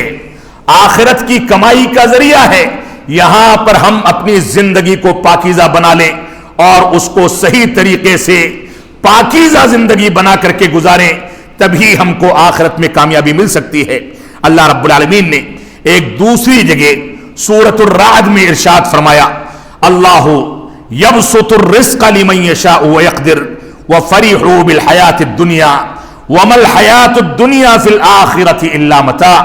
A: آخرت کی کمائی کا ذریعہ ہے، یہاں پر ہم اپنی زندگی کو پاکیزہ بنا لیں اور اس کو صحیح طریقے سے پاکیزہ زندگی بنا کر کے گزاریں، تبھی ہم کو آخرت میں کامیابی مل سکتی ہے۔ اللہ رب العالمین نے ایک دوسری جگہ سورۃ الرعد میں ارشاد فرمایا اللہ یبسط الرزق لمن یشاء ویقدر وفرحوا بالحیاۃ الدنیا وما الحیاۃ الدنیا فی الآخرۃ الا متاع۔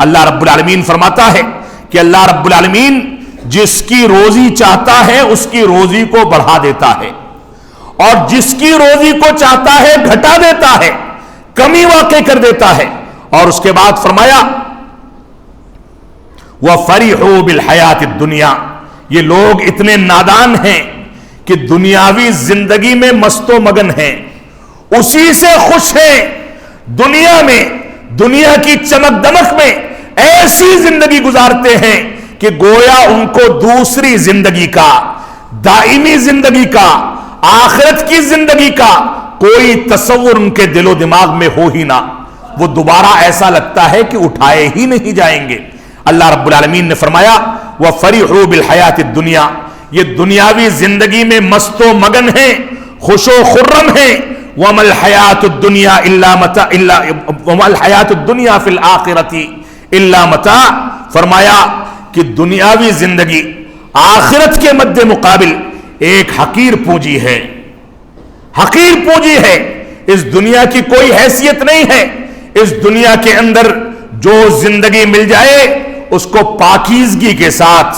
A: اللہ رب العالمین فرماتا ہے کہ اللہ رب العالمین جس کی روزی چاہتا ہے اس کی روزی کو بڑھا دیتا ہے اور جس کی روزی کو چاہتا ہے گھٹا دیتا ہے، کمی واقع کر دیتا ہے. اور اس کے بعد فرمایا وَفَرِحُوا بِالْحَيَاةِ الدُّنْيَا، یہ لوگ اتنے نادان ہیں کہ دنیاوی زندگی میں مست و مگن ہیں، اسی سے خوش ہیں. دنیا میں، دنیا کی چمک دمک میں ایسی زندگی گزارتے ہیں کہ گویا ان کو دوسری زندگی کا، دائمی زندگی کا، آخرت کی زندگی کا کوئی تصور ان کے دل و دماغ میں ہو ہی نہ. وہ دوبارہ ایسا لگتا ہے کہ اٹھائے ہی نہیں جائیں گے. اللہ رب العالمین نے فرمایا وَفَرِحُوا بِالْحَيَاةِ الدُّنْيَا، یہ دنیاوی زندگی میں مست و مگن ہیں، خوش و خرم ہیں. وَمَا الْحَيَاةُ الدُّنْيَا إِلَّا مَتَاعٌ وَمَا الْحَيَاةُ الدُّنْيَا فِي الْآخِرَةِ إِلَّا مَتَاعٌ، فرمایا کہ دنیاوی زندگی آخرت کے مد مقابل ایک حقیر پونجی ہے، حقیر پونجی ہے. اس دنیا کی کوئی حیثیت نہیں ہے. اس دنیا کے اندر جو زندگی مل جائے اس کو پاکیزگی کے ساتھ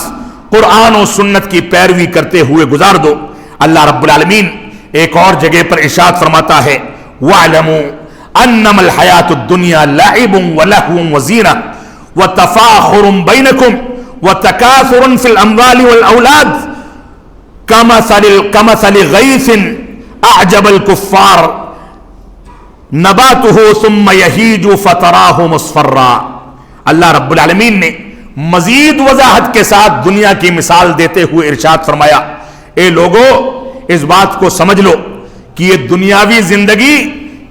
A: قرآن و سنت کی پیروی کرتے ہوئے گزار دو. اللہ رب العالمین ایک اور جگہ پر ارشاد فرماتا ہے وَاعْلَمُوا أَنَّمَا الْحَيَاةُ الدُّنْيَا لَعِبٌ وَلَهْوٌ وَزِينَةٌ وَتَفَاخُرٌ بَيْنَكُمْ وَتَكَاثُرٌ فِي الْأَمْوَالِ وَالْأَوْلَادِ كَمَثَلِ غَيْثٍ أَعْجَبَ الْكُفَّارَ نَبَاتُهُ ثُمَّ يَهِيجُ فَتَرَاهُ مُصْفَرًّا. اللہ رب العالمین نے مزید وضاحت کے ساتھ دنیا کی مثال دیتے ہوئے ارشاد فرمایا اے لوگو اس بات کو سمجھ لو کہ یہ دنیاوی زندگی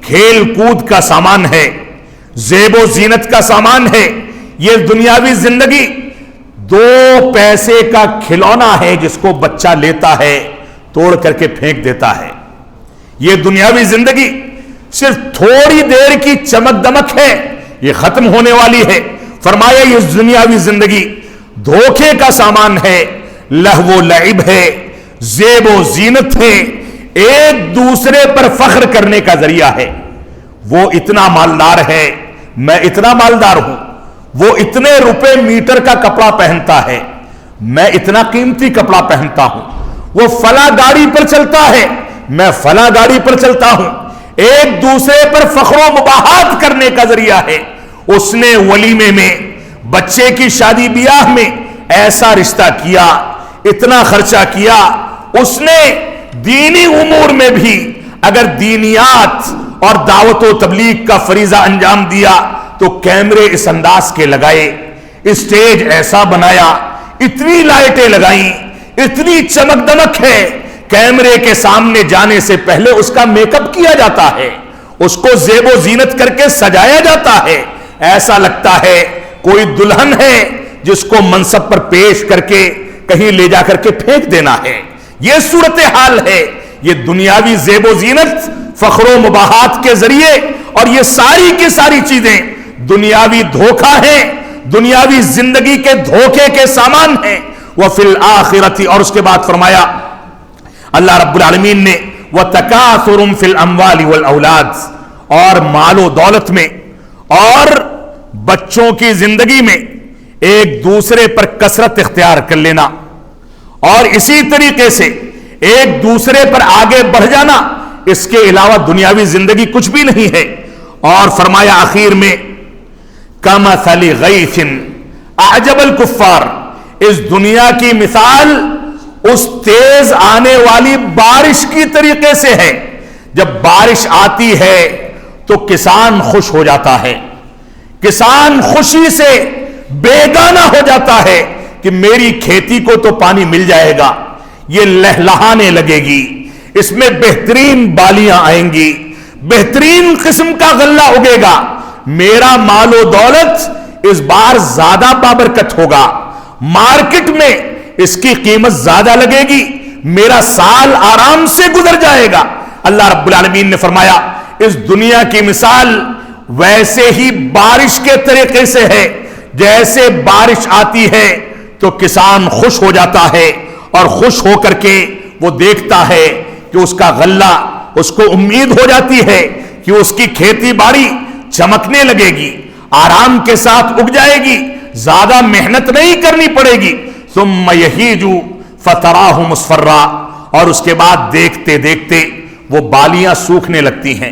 A: کھیل کود کا سامان ہے، زیب و زینت کا سامان ہے. یہ دنیاوی زندگی 2 پیسے کا کھلونا ہے جس کو بچہ لیتا ہے توڑ کر کے پھینک دیتا ہے. یہ دنیاوی زندگی صرف تھوڑی دیر کی چمک دمک ہے، یہ ختم ہونے والی ہے. فرمایا یہ دنیاوی زندگی دھوکے کا سامان ہے، لہو و لعب ہے، زیب و زینت ہے، ایک دوسرے پر فخر کرنے کا ذریعہ ہے. وہ اتنا مالدار ہے، میں اتنا مالدار ہوں، وہ اتنے روپے میٹر کا کپڑا پہنتا ہے، میں اتنا قیمتی کپڑا پہنتا ہوں، وہ فلاں گاڑی پر چلتا ہے، میں فلاں گاڑی پر چلتا ہوں. ایک دوسرے پر فخر و مباحات کرنے کا ذریعہ ہے. اس نے ولیمے میں، بچے کی شادی بیاہ میں ایسا رشتہ کیا، اتنا خرچہ کیا. اس نے دینی امور میں بھی اگر دینیات اور دعوت و تبلیغ کا فریضہ انجام دیا تو کیمرے اس انداز کے لگائے، اسٹیج ایسا بنایا، اتنی لائٹیں لگائیں، اتنی چمک دمک ہے. کیمرے کے سامنے جانے سے پہلے اس کا میک اپ کیا جاتا ہے، اس کو زیب و زینت کر کے سجایا جاتا ہے. ایسا لگتا ہے کوئی دلہن ہے جس کو منصب پر پیش کر کے کہیں لے جا کر کے پھینک دینا ہے. یہ صورتحال ہے. یہ دنیاوی زیب و زینت، فخر و مباحات کے ذریعے، اور یہ ساری کی ساری چیزیں دنیاوی دھوکہ ہیں، دنیاوی زندگی کے دھوکے کے سامان ہیں. وَفِي الْآخِرَةِ، اور اس کے بعد فرمایا اللہ رب العالمین نے وَتَكَاثُرٌ فِي الْأَمْوَالِ وَالْأَوْلَادِ، اور مال و دولت میں اور بچوں کی زندگی میں ایک دوسرے پر کثرت اختیار کر لینا، اور اسی طریقے سے ایک دوسرے پر آگے بڑھ جانا، اس کے علاوہ دنیاوی زندگی کچھ بھی نہیں ہے. اور فرمایا آخر میں کَمَثَلِ غَيْثٍ أَعْجَبَ الْكُفَّارِ، اس دنیا کی مثال اس تیز آنے والی بارش کی طریقے سے ہے. جب بارش آتی ہے تو کسان خوش ہو جاتا ہے، کسان خوشی سے بیگانہ ہو جاتا ہے کہ میری کھیتی کو تو پانی مل جائے گا، یہ لہلہانے لگے گی، اس میں بہترین بالیاں آئیں گی، بہترین قسم کا غلہ اگے گا، میرا مال و دولت اس بار زیادہ بابرکت ہوگا، مارکیٹ میں اس کی قیمت زیادہ لگے گی، میرا سال آرام سے گزر جائے گا. اللہ رب العالمین نے فرمایا اس دنیا کی مثال ویسے ہی بارش کے طریقے سے ہے. جیسے بارش آتی ہے تو کسان خوش ہو جاتا ہے، اور خوش ہو کر کے وہ دیکھتا ہے کہ اس کا غلہ، اس کو امید ہو جاتی ہے کہ اس کی کھیتی باڑی چمکنے لگے گی، آرام کے ساتھ اگ جائے گی، زیادہ محنت نہیں کرنی پڑے گی. ثم یہیج فتراہ مصفرا، اور اس کے بعد دیکھتے دیکھتے وہ بالیاں سوکھنے لگتی ہیں.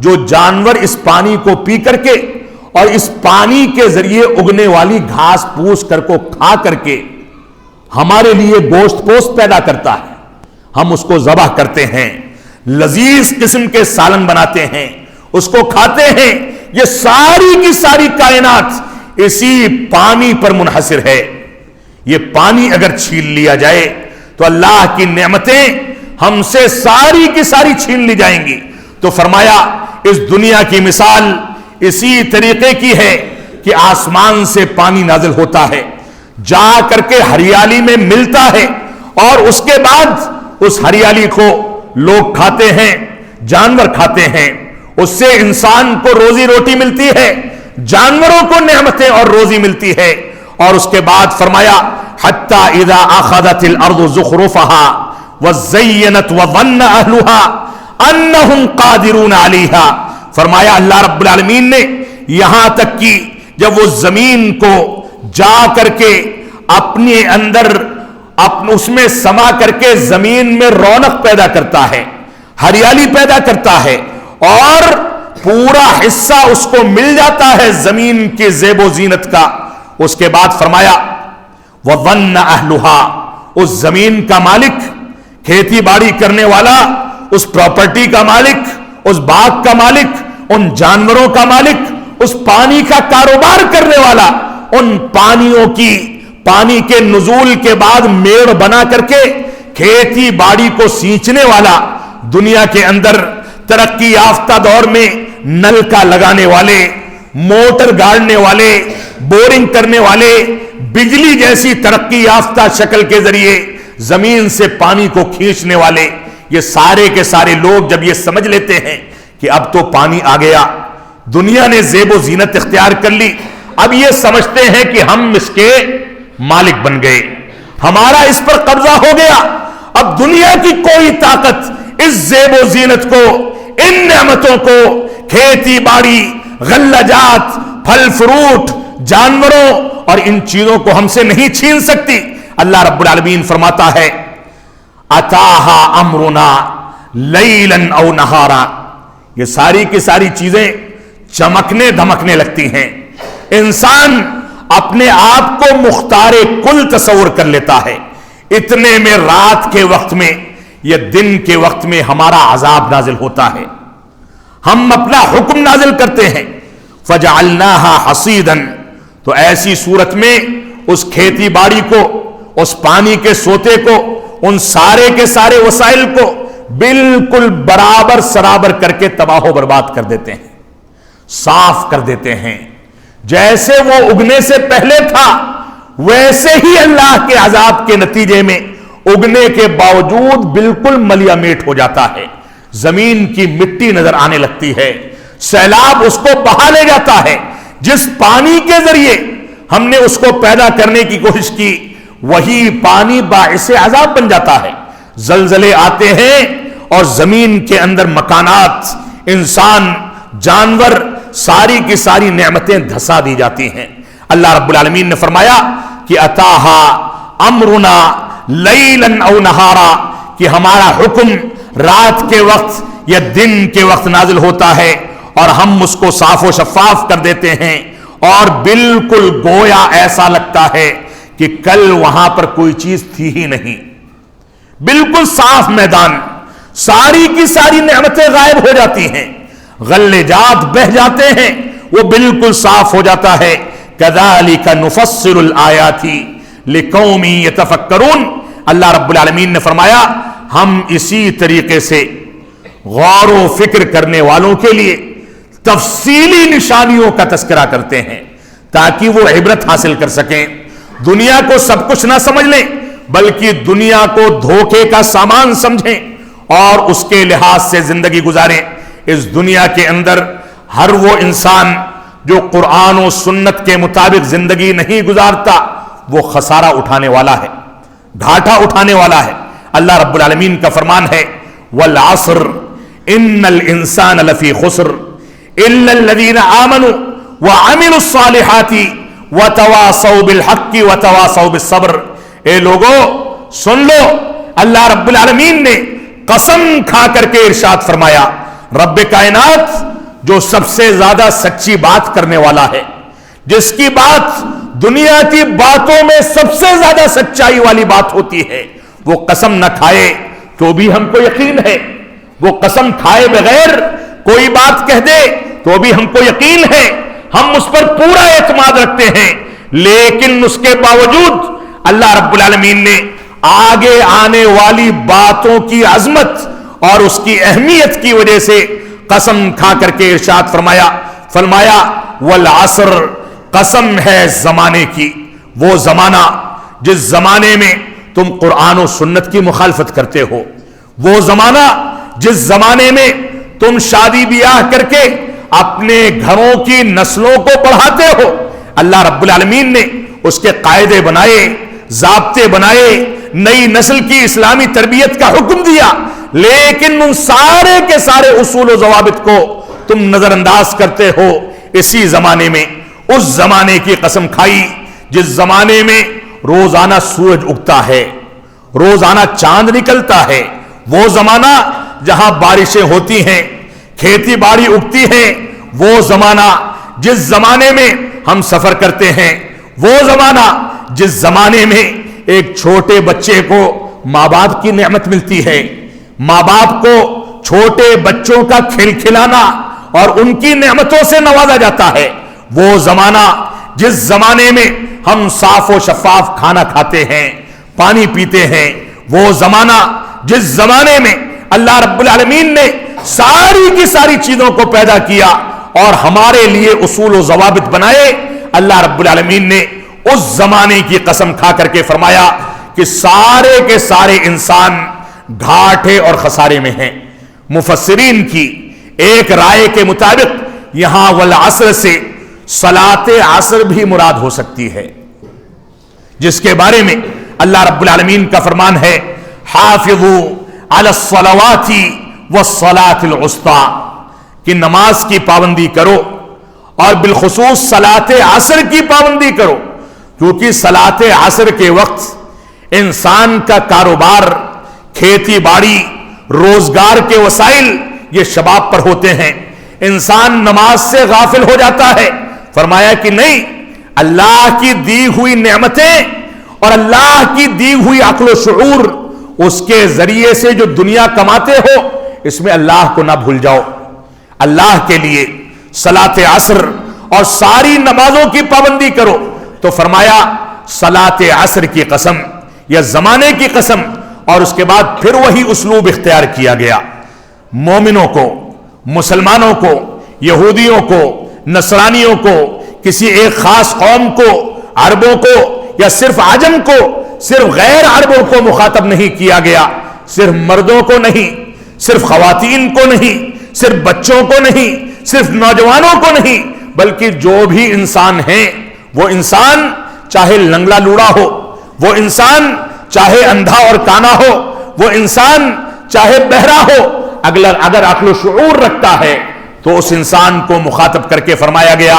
A: جو جانور اس پانی کو پی کر کے اور اس پانی کے ذریعے اگنے والی گھاس پھوس کو کھا کر کے ہمارے لیے گوشت پوست پیدا کرتا ہے، ہم اس کو ذبح کرتے ہیں، لذیذ قسم کے سالن بناتے ہیں، اس کو کھاتے ہیں، یہ ساری کی ساری کائنات اسی پانی پر منحصر ہے۔ یہ پانی اگر چھین لیا جائے تو اللہ کی نعمتیں ہم سے ساری کی ساری چھین لی جائیں گی۔ تو فرمایا اس دنیا کی مثال اسی طریقے کی ہے کہ آسمان سے پانی نازل ہوتا ہے، جا کر کے ہریالی میں ملتا ہے، اور اس کے بعد اس ہریالی کو لوگ کھاتے ہیں، جانور کھاتے ہیں، اس سے انسان کو روزی روٹی ملتی ہے، جانوروں کو نعمتیں اور روزی ملتی ہے۔ اور اس کے بعد فرمایا حتی اذا اخذت الارض زخرفها وزینت وظن اہلها انہم قادرون علیہا، فرمایا اللہ رب العالمین نے یہاں تک کہ جب وہ زمین کو جا کر کے اپنے اندر اس میں سما کر کے زمین میں رونق پیدا کرتا ہے، ہریالی پیدا کرتا ہے، اور پورا حصہ اس کو مل جاتا ہے زمین کے زیب و زینت کا، اس کے بعد فرمایا وَظَنَّ أَهْلُهَا، اس زمین کا مالک، کھیتی باڑی کرنے والا، اس پراپرٹی کا مالک، اس باغ کا مالک، ان جانوروں کا مالک، اس پانی کا کاروبار کرنے والا، ان پانی کے نزول کے بعد میڑ بنا کر کے کھیتی باڑی کو سینچنے والا، دنیا کے اندر ترقی یافتہ دور میں نل کا لگانے والے، موٹر گاڑنے والے، بورنگ کرنے والے، بجلی جیسی ترقی یافتہ شکل کے ذریعے زمین سے پانی کو کھینچنے والے، یہ سارے کے سارے لوگ جب یہ سمجھ لیتے ہیں کہ اب تو پانی آ گیا، دنیا نے زیب و زینت اختیار کر لی، اب یہ سمجھتے ہیں کہ ہم اس کے مالک بن گئے، ہمارا اس پر قبضہ ہو گیا، اب دنیا کی کوئی طاقت اس زیب و زینت کو، ان نعمتوں کو، کھیتی باڑی، غلہ جات، پھل فروٹ، جانوروں اور ان چیزوں کو ہم سے نہیں چھین سکتی۔ اللہ رب العالمین فرماتا ہے اتاہا امرنا لیلا او نہارا، یہ ساری کی ساری چیزیں چمکنے دھمکنے لگتی ہیں، انسان اپنے آپ کو مختار کل تصور کر لیتا ہے، اتنے میں رات کے وقت میں یا دن کے وقت میں ہمارا عذاب نازل ہوتا ہے، ہم اپنا حکم نازل کرتے ہیں فجعلناها حصیدا، تو ایسی صورت میں اس کھیتی باڑی کو، اس پانی کے سوتے کو، ان سارے کے سارے وسائل کو بالکل برابر سرابر کر کے تباہ و برباد کر دیتے ہیں، صاف کر دیتے ہیں، جیسے وہ اگنے سے پہلے تھا ویسے ہی اللہ کے عذاب کے نتیجے میں اگنے کے باوجود بالکل ملیا میٹ ہو جاتا ہے، زمین کی مٹی نظر آنے لگتی ہے، سیلاب اس کو بہا لے جاتا ہے، جس پانی کے ذریعے ہم نے اس کو پیدا کرنے کی کوشش کی وہی پانی باعث عذاب بن جاتا ہے، زلزلے آتے ہیں اور زمین کے اندر مکانات، انسان، جانور، ساری کی ساری نعمتیں دھسا دی جاتی ہیں۔ اللہ رب العالمین نے فرمایا کہ اتاہا امرنا لیلا او نہارا، کہ ہمارا حکم رات کے وقت یا دن کے وقت نازل ہوتا ہے اور ہم اس کو صاف و شفاف کر دیتے ہیں، اور بالکل گویا ایسا لگتا ہے کہ کل وہاں پر کوئی چیز تھی ہی نہیں، بالکل صاف میدان، ساری کی ساری نعمتیں غائب ہو جاتی ہیں، غلے جات بہ جاتے ہیں، وہ بالکل صاف ہو جاتا ہے۔ کذالک نفصل الآیات لقوم یتفکرون، اللہ رب العالمین نے فرمایا ہم اسی طریقے سے غور و فکر کرنے والوں کے لیے تفصیلی نشانیوں کا تذکرہ کرتے ہیں تاکہ وہ عبرت حاصل کر سکیں، دنیا کو سب کچھ نہ سمجھ لیں بلکہ دنیا کو دھوکے کا سامان سمجھیں اور اس کے لحاظ سے زندگی گزاریں۔ اس دنیا کے اندر ہر وہ انسان جو قرآن و سنت کے مطابق زندگی نہیں گزارتا وہ خسارہ اٹھانے والا ہے، گھاٹا اٹھانے والا ہے۔ اللہ رب العالمین کا فرمان ہے والعصر ان الانسان لفی خسر الا الذین آمنوا وعملوا الصالحات وتواصوا بالحق وتواصوا بالصبر۔ اے لوگو سن لو، اللہ رب العالمین نے قسم کھا کر کے ارشاد فرمایا رب کائنات جو سب سے زیادہ سچی بات کرنے والا ہے، جس کی بات دنیا کی باتوں میں سب سے زیادہ سچائی والی بات ہوتی ہے، وہ قسم نہ کھائے تو بھی ہم کو یقین ہے، وہ قسم کھائے بغیر کوئی بات کہہ دے تو بھی ہم کو یقین ہے، ہم اس پر پورا اعتماد رکھتے ہیں، لیکن اس کے باوجود اللہ رب العالمین نے آگے آنے والی باتوں کی عظمت اور اس کی اہمیت کی وجہ سے قسم کھا کر کے ارشاد فرمایا والعصر، قسم ہے زمانے کی، وہ زمانہ جس زمانے میں تم قرآن و سنت کی مخالفت کرتے ہو، وہ زمانہ جس زمانے میں تم شادی بیاہ کر کے اپنے گھروں کی نسلوں کو بڑھاتے ہو، اللہ رب العالمین نے اس کے قاعدے بنائے، ضابطے بنائے، نئی نسل کی اسلامی تربیت کا حکم دیا، لیکن ان سارے کے سارے اصول و ضوابط کو تم نظر انداز کرتے ہو۔ اسی زمانے میں اس زمانے کی قسم کھائی جس زمانے میں روزانہ سورج اگتا ہے، روزانہ چاند نکلتا ہے، وہ زمانہ جہاں بارشیں ہوتی ہیں، کھیتی باڑی اگتی ہے، وہ زمانہ جس زمانے میں ہم سفر کرتے ہیں، وہ زمانہ جس زمانے میں ایک چھوٹے بچے کو ماں باپ کی نعمت ملتی ہے، ماں باپ کو چھوٹے بچوں کا کھلکھلانا اور ان کی نعمتوں سے نوازا جاتا ہے، وہ زمانہ جس زمانے میں ہم صاف و شفاف کھانا کھاتے ہیں، پانی پیتے ہیں، وہ زمانہ جس زمانے میں اللہ رب العالمین نے ساری کی ساری چیزوں کو پیدا کیا اور ہمارے لیے اصول و ضوابط بنائے، اللہ رب العالمین نے اس زمانے کی قسم کھا کر کے فرمایا کہ سارے کے سارے انسان گھاٹے اور خسارے میں ہیں۔ مفسرین کی ایک رائے کے مطابق یہاں والعصر سے صلاۃ عصر بھی مراد ہو سکتی ہے، جس کے بارے میں اللہ رب العالمین کا فرمان ہے حافظوا علی الصلوات والصلاۃ الوسطی، کہ نماز کی پابندی کرو اور بالخصوص صلاۃ عصر کی پابندی کرو، کیونکہ صلاۃ عصر کے وقت انسان کا کاروبار، کھیتی باڑی، روزگار کے وسائل یہ شباب پر ہوتے ہیں، انسان نماز سے غافل ہو جاتا ہے۔ فرمایا کہ نہیں، اللہ کی دی ہوئی نعمتیں اور اللہ کی دی ہوئی عقل و شعور، اس کے ذریعے سے جو دنیا کماتے ہو، اس میں اللہ کو نہ بھول جاؤ، اللہ کے لیے صلاۃ عصر اور ساری نمازوں کی پابندی کرو۔ تو فرمایا صلاۃ عصر کی قسم یا زمانے کی قسم، اور اس کے بعد پھر وہی اسلوب اختیار کیا گیا، مومنوں کو، مسلمانوں کو، یہودیوں کو، نصرانیوں کو، کسی ایک خاص قوم کو، عربوں کو یا صرف عجم کو، صرف غیر عربوں کو مخاطب نہیں کیا گیا، صرف مردوں کو نہیں، صرف خواتین کو نہیں، صرف بچوں کو نہیں، صرف نوجوانوں کو نہیں، بلکہ جو بھی انسان ہیں، وہ انسان چاہے لنگڑا لوڑا ہو، وہ انسان چاہے اندھا اور کانا ہو، وہ انسان چاہے بہرا ہو، اگر عقل و شعور رکھتا ہے تو اس انسان کو مخاطب کر کے فرمایا گیا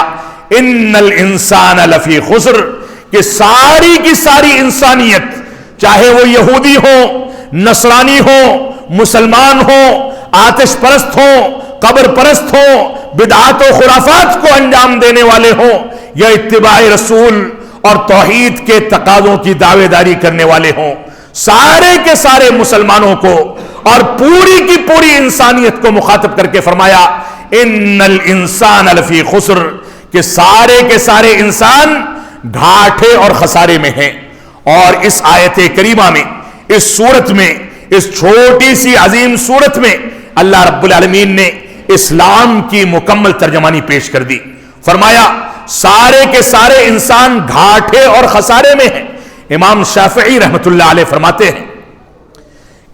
A: ان الانسان لفی خسر، کہ ساری کی ساری انسانیت، چاہے وہ یہودی ہو، نصرانی ہو، مسلمان ہو، آتش پرست ہو، قبر پرست ہو، بدعات و خرافات کو انجام دینے والے ہوں، یا اتباع رسول اور توحید کے تقاضوں کی دعوے داری کرنے والے ہوں، سارے کے سارے مسلمانوں کو اور پوری کی پوری انسانیت کو مخاطب کر کے فرمایا ان الانسان لفی خسر، کہ سارے کے سارے انسان گھاٹے اور خسارے میں ہیں۔ اور اس آیت کریمہ میں، اس سورت میں، اس چھوٹی سی عظیم سورت میں اللہ رب العالمین نے اسلام کی مکمل ترجمانی پیش کر دی۔ فرمایا سارے کے سارے انسان گھاٹے اور خسارے میں ہیں۔ امام شافعی رحمت اللہ علیہ فرماتے ہیں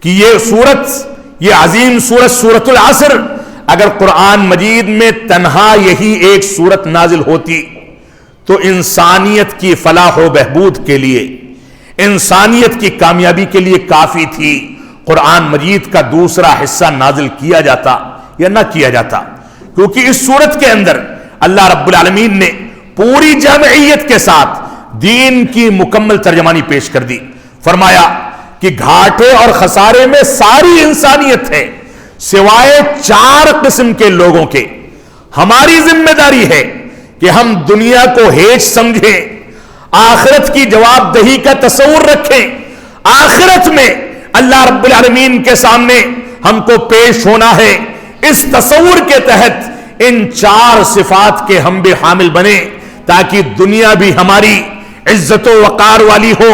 A: کہ یہ سورت، یہ عظیم سورت سورۃ العصر، اگر قرآن مجید میں تنہا یہی ایک سورت نازل ہوتی تو انسانیت کی فلاح و بہبود کے لیے، انسانیت کی کامیابی کے لیے کافی تھی قرآن مجید کا دوسرا حصہ نازل کیا جاتا یا نہ کیا جاتا، کیونکہ اس سورت کے اندر اللہ رب العالمین نے پوری جامعیت کے ساتھ دین کی مکمل ترجمانی پیش کر دی۔ فرمایا کہ گھاٹے اور خسارے میں ساری انسانیت ہے، سوائے 4 قسم کے لوگوں کے ہماری ذمہ داری ہے کہ ہم دنیا کو ہیچ سمجھیں، آخرت کی جواب دہی کا تصور رکھیں، آخرت میں اللہ رب العالمین کے سامنے ہم کو پیش ہونا ہے، اس تصور کے تحت ان 4 صفات کے ہم بھی حامل بنیں تاکہ دنیا بھی ہماری عزت و وقار والی ہو،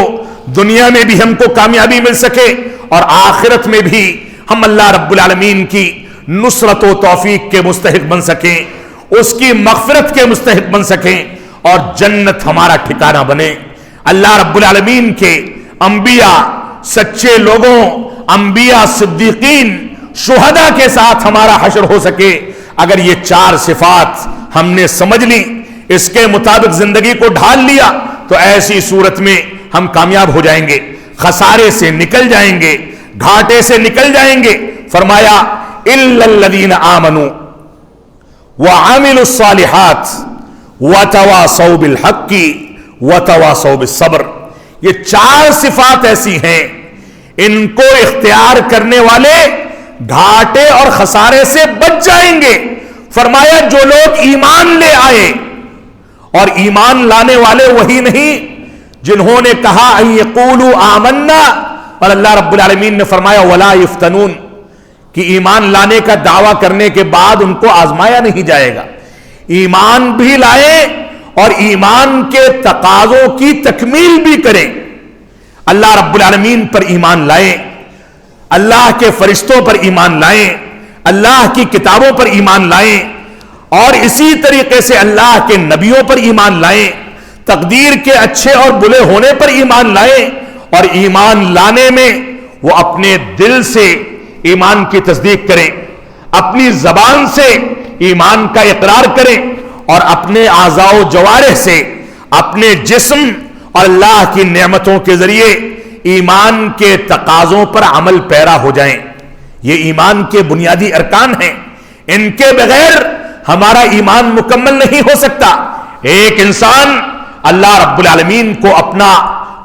A: دنیا میں بھی ہم کو کامیابی مل سکے اور آخرت میں بھی ہم اللہ رب العالمین کی نصرت و توفیق کے مستحق بن سکیں، اس کی مغفرت کے مستحق بن سکیں اور جنت ہمارا ٹھکانہ بنے۔ اللہ رب العالمین کے انبیاء، سچے لوگوں، انبیاء، صدیقین، شہداء کے ساتھ ہمارا حشر ہو سکے۔ اگر یہ 4 صفات ہم نے سمجھ لی، اس کے مطابق زندگی کو ڈھال لیا تو ایسی صورت میں ہم کامیاب ہو جائیں گے، خسارے سے نکل جائیں گے، گھاٹے سے نکل جائیں گے۔ فرمایا الا الذین آمنوا وعملوا الصالحات وتواصوا بالحق وتواصوا بالصبر۔ یہ 4 صفات ایسی ہیں، ان کو اختیار کرنے والے گھاٹے اور خسارے سے بچ جائیں گے۔ فرمایا جو لوگ ایمان لے آئے، اور ایمان لانے والے وہی نہیں جنہوں نے کہا ان یقولوا آمنا، اور اللہ رب العالمین نے فرمایا ولا یفتنون، کہ ایمان لانے کا دعویٰ کرنے کے بعد ان کو آزمایا نہیں جائے گا۔ ایمان بھی لائیں اور ایمان کے تقاضوں کی تکمیل بھی کریں، اللہ رب العالمین پر ایمان لائیں، اللہ کے فرشتوں پر ایمان لائیں، اللہ کی کتابوں پر ایمان لائیں، اور اسی طریقے سے اللہ کے نبیوں پر ایمان لائیں، تقدیر کے اچھے اور برے ہونے پر ایمان لائیں، اور ایمان لانے میں وہ اپنے دل سے ایمان کی تصدیق کریں، اپنی زبان سے ایمان کا اقرار کریں، اور اپنے اعضاء و جوارح سے، اپنے جسم اور اللہ کی نعمتوں کے ذریعے ایمان کے تقاضوں پر عمل پیرا ہو جائیں۔ یہ ایمان کے بنیادی ارکان ہیں، ان کے بغیر ہمارا ایمان مکمل نہیں ہو سکتا۔ ایک انسان اللہ رب العالمین کو اپنا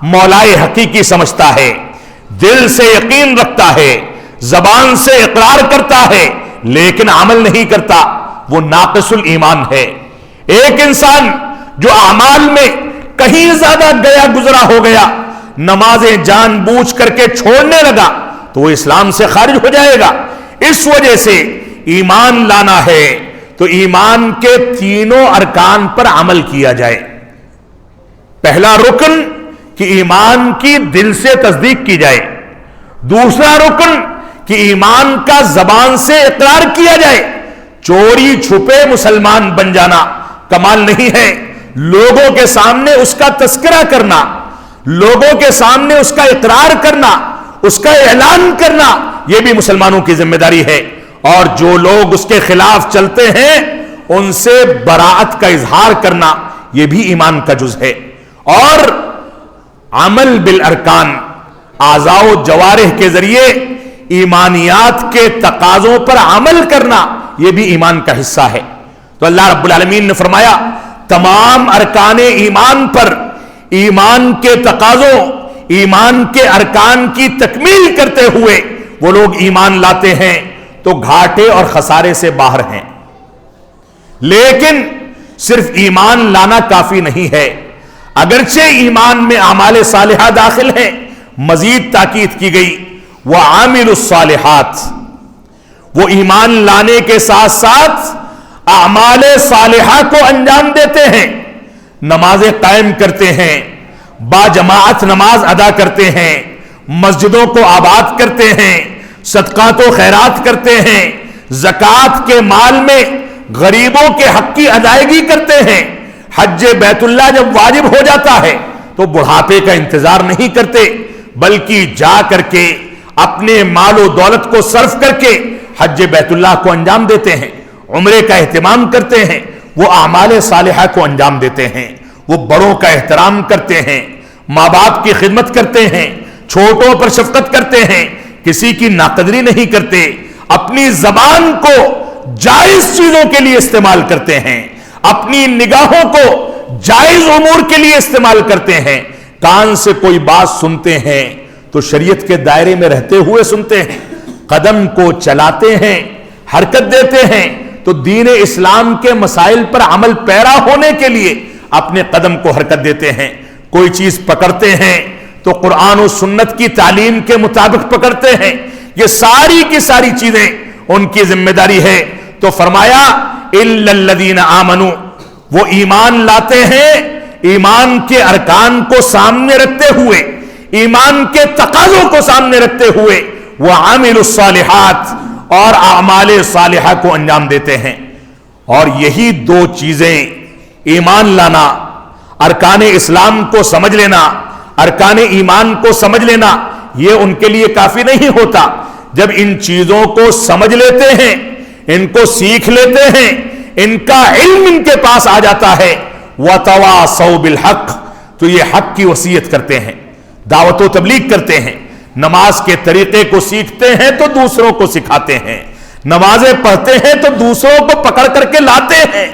A: مولائے حقیقی سمجھتا ہے، دل سے یقین رکھتا ہے، زبان سے اقرار کرتا ہے، لیکن عمل نہیں کرتا، وہ ناقص الایمان ہے۔ ایک انسان جو اعمال میں کہیں زیادہ گیا گزرا ہو گیا، نمازیں جان بوجھ کر کے چھوڑنے لگا، تو وہ اسلام سے خارج ہو جائے گا۔ اس وجہ سے ایمان لانا ہے تو ایمان کے تینوں ارکان پر عمل کیا جائے۔ پہلا رکن کہ ایمان کی دل سے تصدیق کی جائے، دوسرا رکن کہ ایمان کا زبان سے اقرار کیا جائے۔ چوری چھپے مسلمان بن جانا کمال نہیں ہے، لوگوں کے سامنے اس کا تذکرہ کرنا، لوگوں کے سامنے اس کا اقرار کرنا، اس کا اعلان کرنا، یہ بھی مسلمانوں کی ذمہ داری ہے۔ اور جو لوگ اس کے خلاف چلتے ہیں ان سے براءت کا اظہار کرنا، یہ بھی ایمان کا جز ہے۔ اور عمل بالارکان، اعضاء و جوارح کے ذریعے ایمانیات کے تقاضوں پر عمل کرنا، یہ بھی ایمان کا حصہ ہے۔ تو اللہ رب العالمین نے فرمایا تمام ارکان ایمان پر، ایمان کے تقاضوں، ایمان کے ارکان کی تکمیل کرتے ہوئے وہ لوگ ایمان لاتے ہیں تو گھاٹے اور خسارے سے باہر ہیں۔ لیکن صرف ایمان لانا کافی نہیں ہے، اگرچہ ایمان میں اعمال صالحہ داخل ہیں، مزید تاکید کی گئی وَعَامِلُوا الصَّالِحَاتِ، وہ ایمان لانے کے ساتھ ساتھ اعمال صالحہ کو انجام دیتے ہیں، نمازیں قائم کرتے ہیں، با جماعت نماز ادا کرتے ہیں، مسجدوں کو آباد کرتے ہیں، صدقات و خیرات کرتے ہیں، زکوٰۃ کے مال میں غریبوں کے حق کی ادائیگی کرتے ہیں، حج بیت اللہ جب واجب ہو جاتا ہے تو بڑھاپے کا انتظار نہیں کرتے، بلکہ جا کر کے اپنے مال و دولت کو صرف کر کے حج بیت اللہ کو انجام دیتے ہیں، عمرے کا اہتمام کرتے ہیں، وہ اعمال صالحہ کو انجام دیتے ہیں، وہ بڑوں کا احترام کرتے ہیں، ماں باپ کی خدمت کرتے ہیں، چھوٹوں پر شفقت کرتے ہیں، کسی کی ناقدری نہیں کرتے، اپنی زبان کو جائز چیزوں کے لیے استعمال کرتے ہیں، اپنی نگاہوں کو جائز امور کے لیے استعمال کرتے ہیں، کان سے کوئی بات سنتے ہیں تو شریعت کے دائرے میں رہتے ہوئے سنتے ہیں، قدم کو چلاتے ہیں، حرکت دیتے ہیں، تو دین اسلام کے مسائل پر عمل پیرا ہونے کے لیے اپنے قدم کو حرکت دیتے ہیں۔ کوئی چیز پکڑتے ہیں تو قرآن و سنت کی تعلیم کے مطابق پکڑتے ہیں۔ یہ ساری کی ساری چیزیں ان کی ذمہ داری ہے۔ تو فرمایا اِلَّا الَّذِينَ آمَنُوا، وہ ایمان لاتے ہیں، ایمان کے ارکان کو سامنے رکھتے ہوئے، ایمان کے تقاضوں کو سامنے رکھتے ہوئے، وَعَمِلُوا الصَّالِحَاتِ، اور اعمال صالحہ کو انجام دیتے ہیں۔ اور یہی دو چیزیں، ایمان لانا، ارکان اسلام کو سمجھ لینا، ارکان ایمان کو سمجھ لینا، یہ ان کے لیے کافی نہیں ہوتا۔ جب ان چیزوں کو سمجھ لیتے ہیں، ان کو سیکھ لیتے ہیں، ان کا علم ان کے پاس آ جاتا ہے، وَتَوَاصَوْا بِالْحَقِّ، تو یہ حق کی وصیت کرتے ہیں، دعوت و تبلیغ کرتے ہیں، نماز کے طریقے کو سیکھتے ہیں تو دوسروں کو سکھاتے ہیں، نمازیں پڑھتے ہیں تو دوسروں کو پکڑ کر کے لاتے ہیں،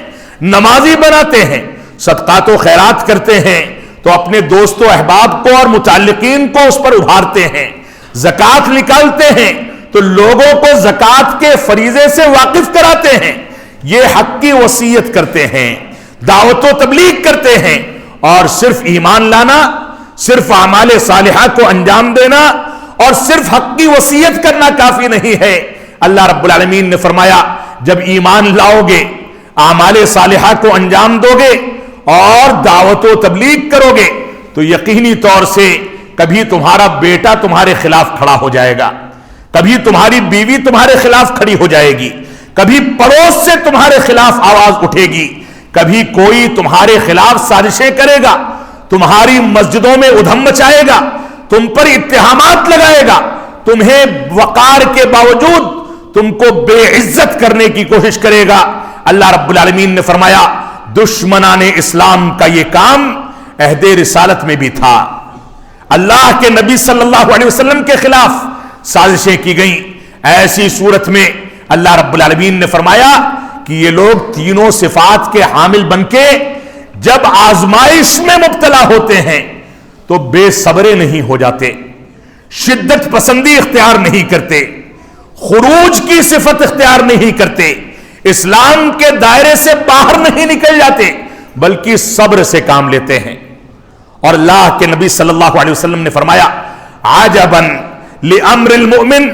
A: نمازی بناتے ہیں، صدقات و خیرات کرتے ہیں تو اپنے دوست و احباب کو اور متعلقین کو اس پر ابھارتے ہیں، زکوٰۃ نکالتے ہیں تو لوگوں کو زکوٰۃ کے فریضے سے واقف کراتے ہیں، یہ حق کی وصیت کرتے ہیں، دعوت و تبلیغ کرتے ہیں۔ اور صرف ایمان لانا، صرف اعمال صالحہ کو انجام دینا اور صرف حق کی وصیت کرنا کافی نہیں ہے۔ اللہ رب العالمین نے فرمایا جب ایمان لاؤ گے، اعمال صالحہ کو انجام دو گے اور دعوت و تبلیغ کرو گے تو یقینی طور سے کبھی تمہارا بیٹا تمہارے خلاف کھڑا ہو جائے گا، کبھی تمہاری بیوی تمہارے خلاف کھڑی ہو جائے گی، کبھی پڑوس سے تمہارے خلاف آواز اٹھے گی، کبھی کوئی تمہارے خلاف سازشیں کرے گا، تمہاری مسجدوں میں ادھم مچائے گا، تم پر اتہامات لگائے گا، تمہیں وقار کے باوجود تم کو بے عزت کرنے کی کوشش کرے گا۔ اللہ رب العالمین نے فرمایا دشمنان اسلام کا یہ کام عہد رسالت میں بھی تھا، اللہ کے نبی صلی اللہ علیہ وسلم کے خلاف سازشیں کی گئیں۔ ایسی صورت میں اللہ رب العالمین نے فرمایا کہ یہ لوگ تینوں صفات کے حامل بن کے جب آزمائش میں مبتلا ہوتے ہیں تو بے صبرے نہیں ہو جاتے، شدت پسندی اختیار نہیں کرتے، خروج کی صفت اختیار نہیں کرتے، اسلام کے دائرے سے باہر نہیں نکل جاتے، بلکہ صبر سے کام لیتے ہیں۔ اور اللہ کے نبی صلی اللہ علیہ وسلم نے فرمایا عجباً لامر المؤمن،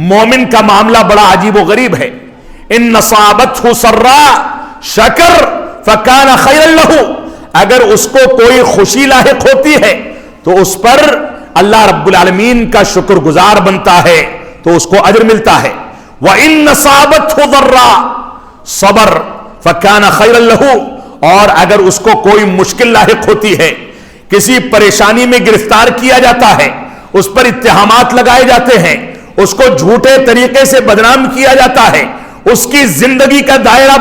A: مومن کا معاملہ بڑا عجیب و غریب ہے، ان اصابتہ سراء شکر فکان خیرا لہ، اگر اس کو کوئی خوشی لاحق ہوتی ہے تو اس پر اللہ رب العالمین کا شکر گزار بنتا ہے تو اس کو اجر ملتا ہے۔ وَإِنَّ أَصَابَتْهُ ضَرًّا صبر فَكَانَ خَيْرًا لَهُ، اور اگر اس کو کوئی مشکل لاحق ہوتی ہے، کسی پریشانی میں گرفتار کیا جاتا ہے، اس پر اتہامات لگائے جاتے ہیں، اس کو جھوٹے طریقے سے بدنام کیا جاتا ہے، اس کی زندگی کا دائرہ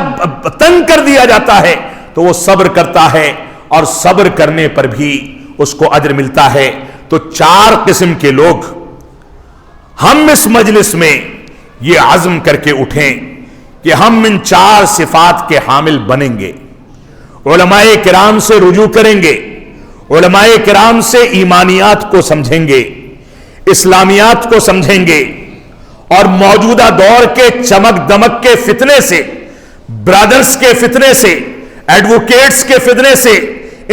A: تنگ کر دیا جاتا ہے، تو وہ صبر کرتا ہے اور صبر کرنے پر بھی اس کو اجر ملتا ہے۔ تو چار قسم کے لوگ ہم اس مجلس میں یہ عزم کر کے اٹھیں کہ ہم ان چار صفات کے حامل بنیں گے، علماء کرام سے رجوع کریں گے، علماء کرام سے ایمانیات کو سمجھیں گے، اسلامیات کو سمجھیں گے، اور موجودہ دور کے چمک دمک کے فتنے سے، برادرز کے فتنے سے، ایڈوکیٹس کے فتنے سے،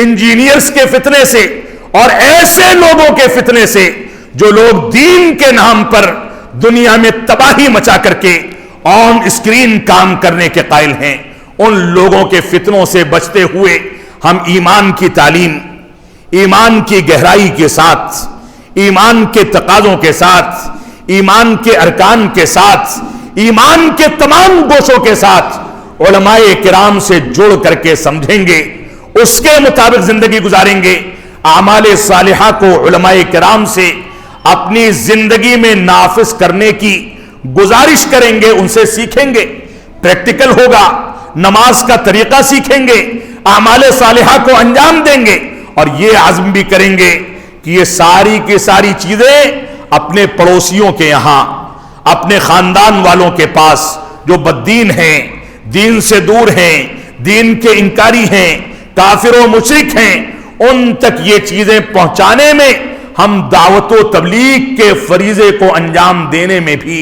A: انجینئرز کے فتنے سے، اور ایسے لوگوں کے فتنے سے جو لوگ دین کے نام پر دنیا میں تباہی مچا کر کے آن اسکرین کام کرنے کے قائل ہیں، ان لوگوں کے فتنوں سے بچتے ہوئے ہم ایمان کی تعلیم، ایمان کی گہرائی کے ساتھ، ایمان کے تقاضوں کے ساتھ، ایمان کے ارکان کے ساتھ، ایمان کے تمام گوشوں کے ساتھ علماء کرام سے جڑ کر کے سمجھیں گے، اس کے مطابق زندگی گزاریں گے، اعمال صالحہ کو علماء کرام سے اپنی زندگی میں نافذ کرنے کی گزارش کریں گے، ان سے سیکھیں گے، پریکٹیکل ہوگا، نماز کا طریقہ سیکھیں گے، اعمال صالحہ کو انجام دیں گے، اور یہ عزم بھی کریں گے کہ یہ ساری کی ساری چیزیں اپنے پڑوسیوں کے یہاں، اپنے خاندان والوں کے پاس جو بددین ہیں، دین سے دور ہیں، دین کے انکاری ہیں، کافر و مشرک ہیں، ان تک یہ چیزیں پہنچانے میں، ہم دعوت و تبلیغ کے فریضے کو انجام دینے میں بھی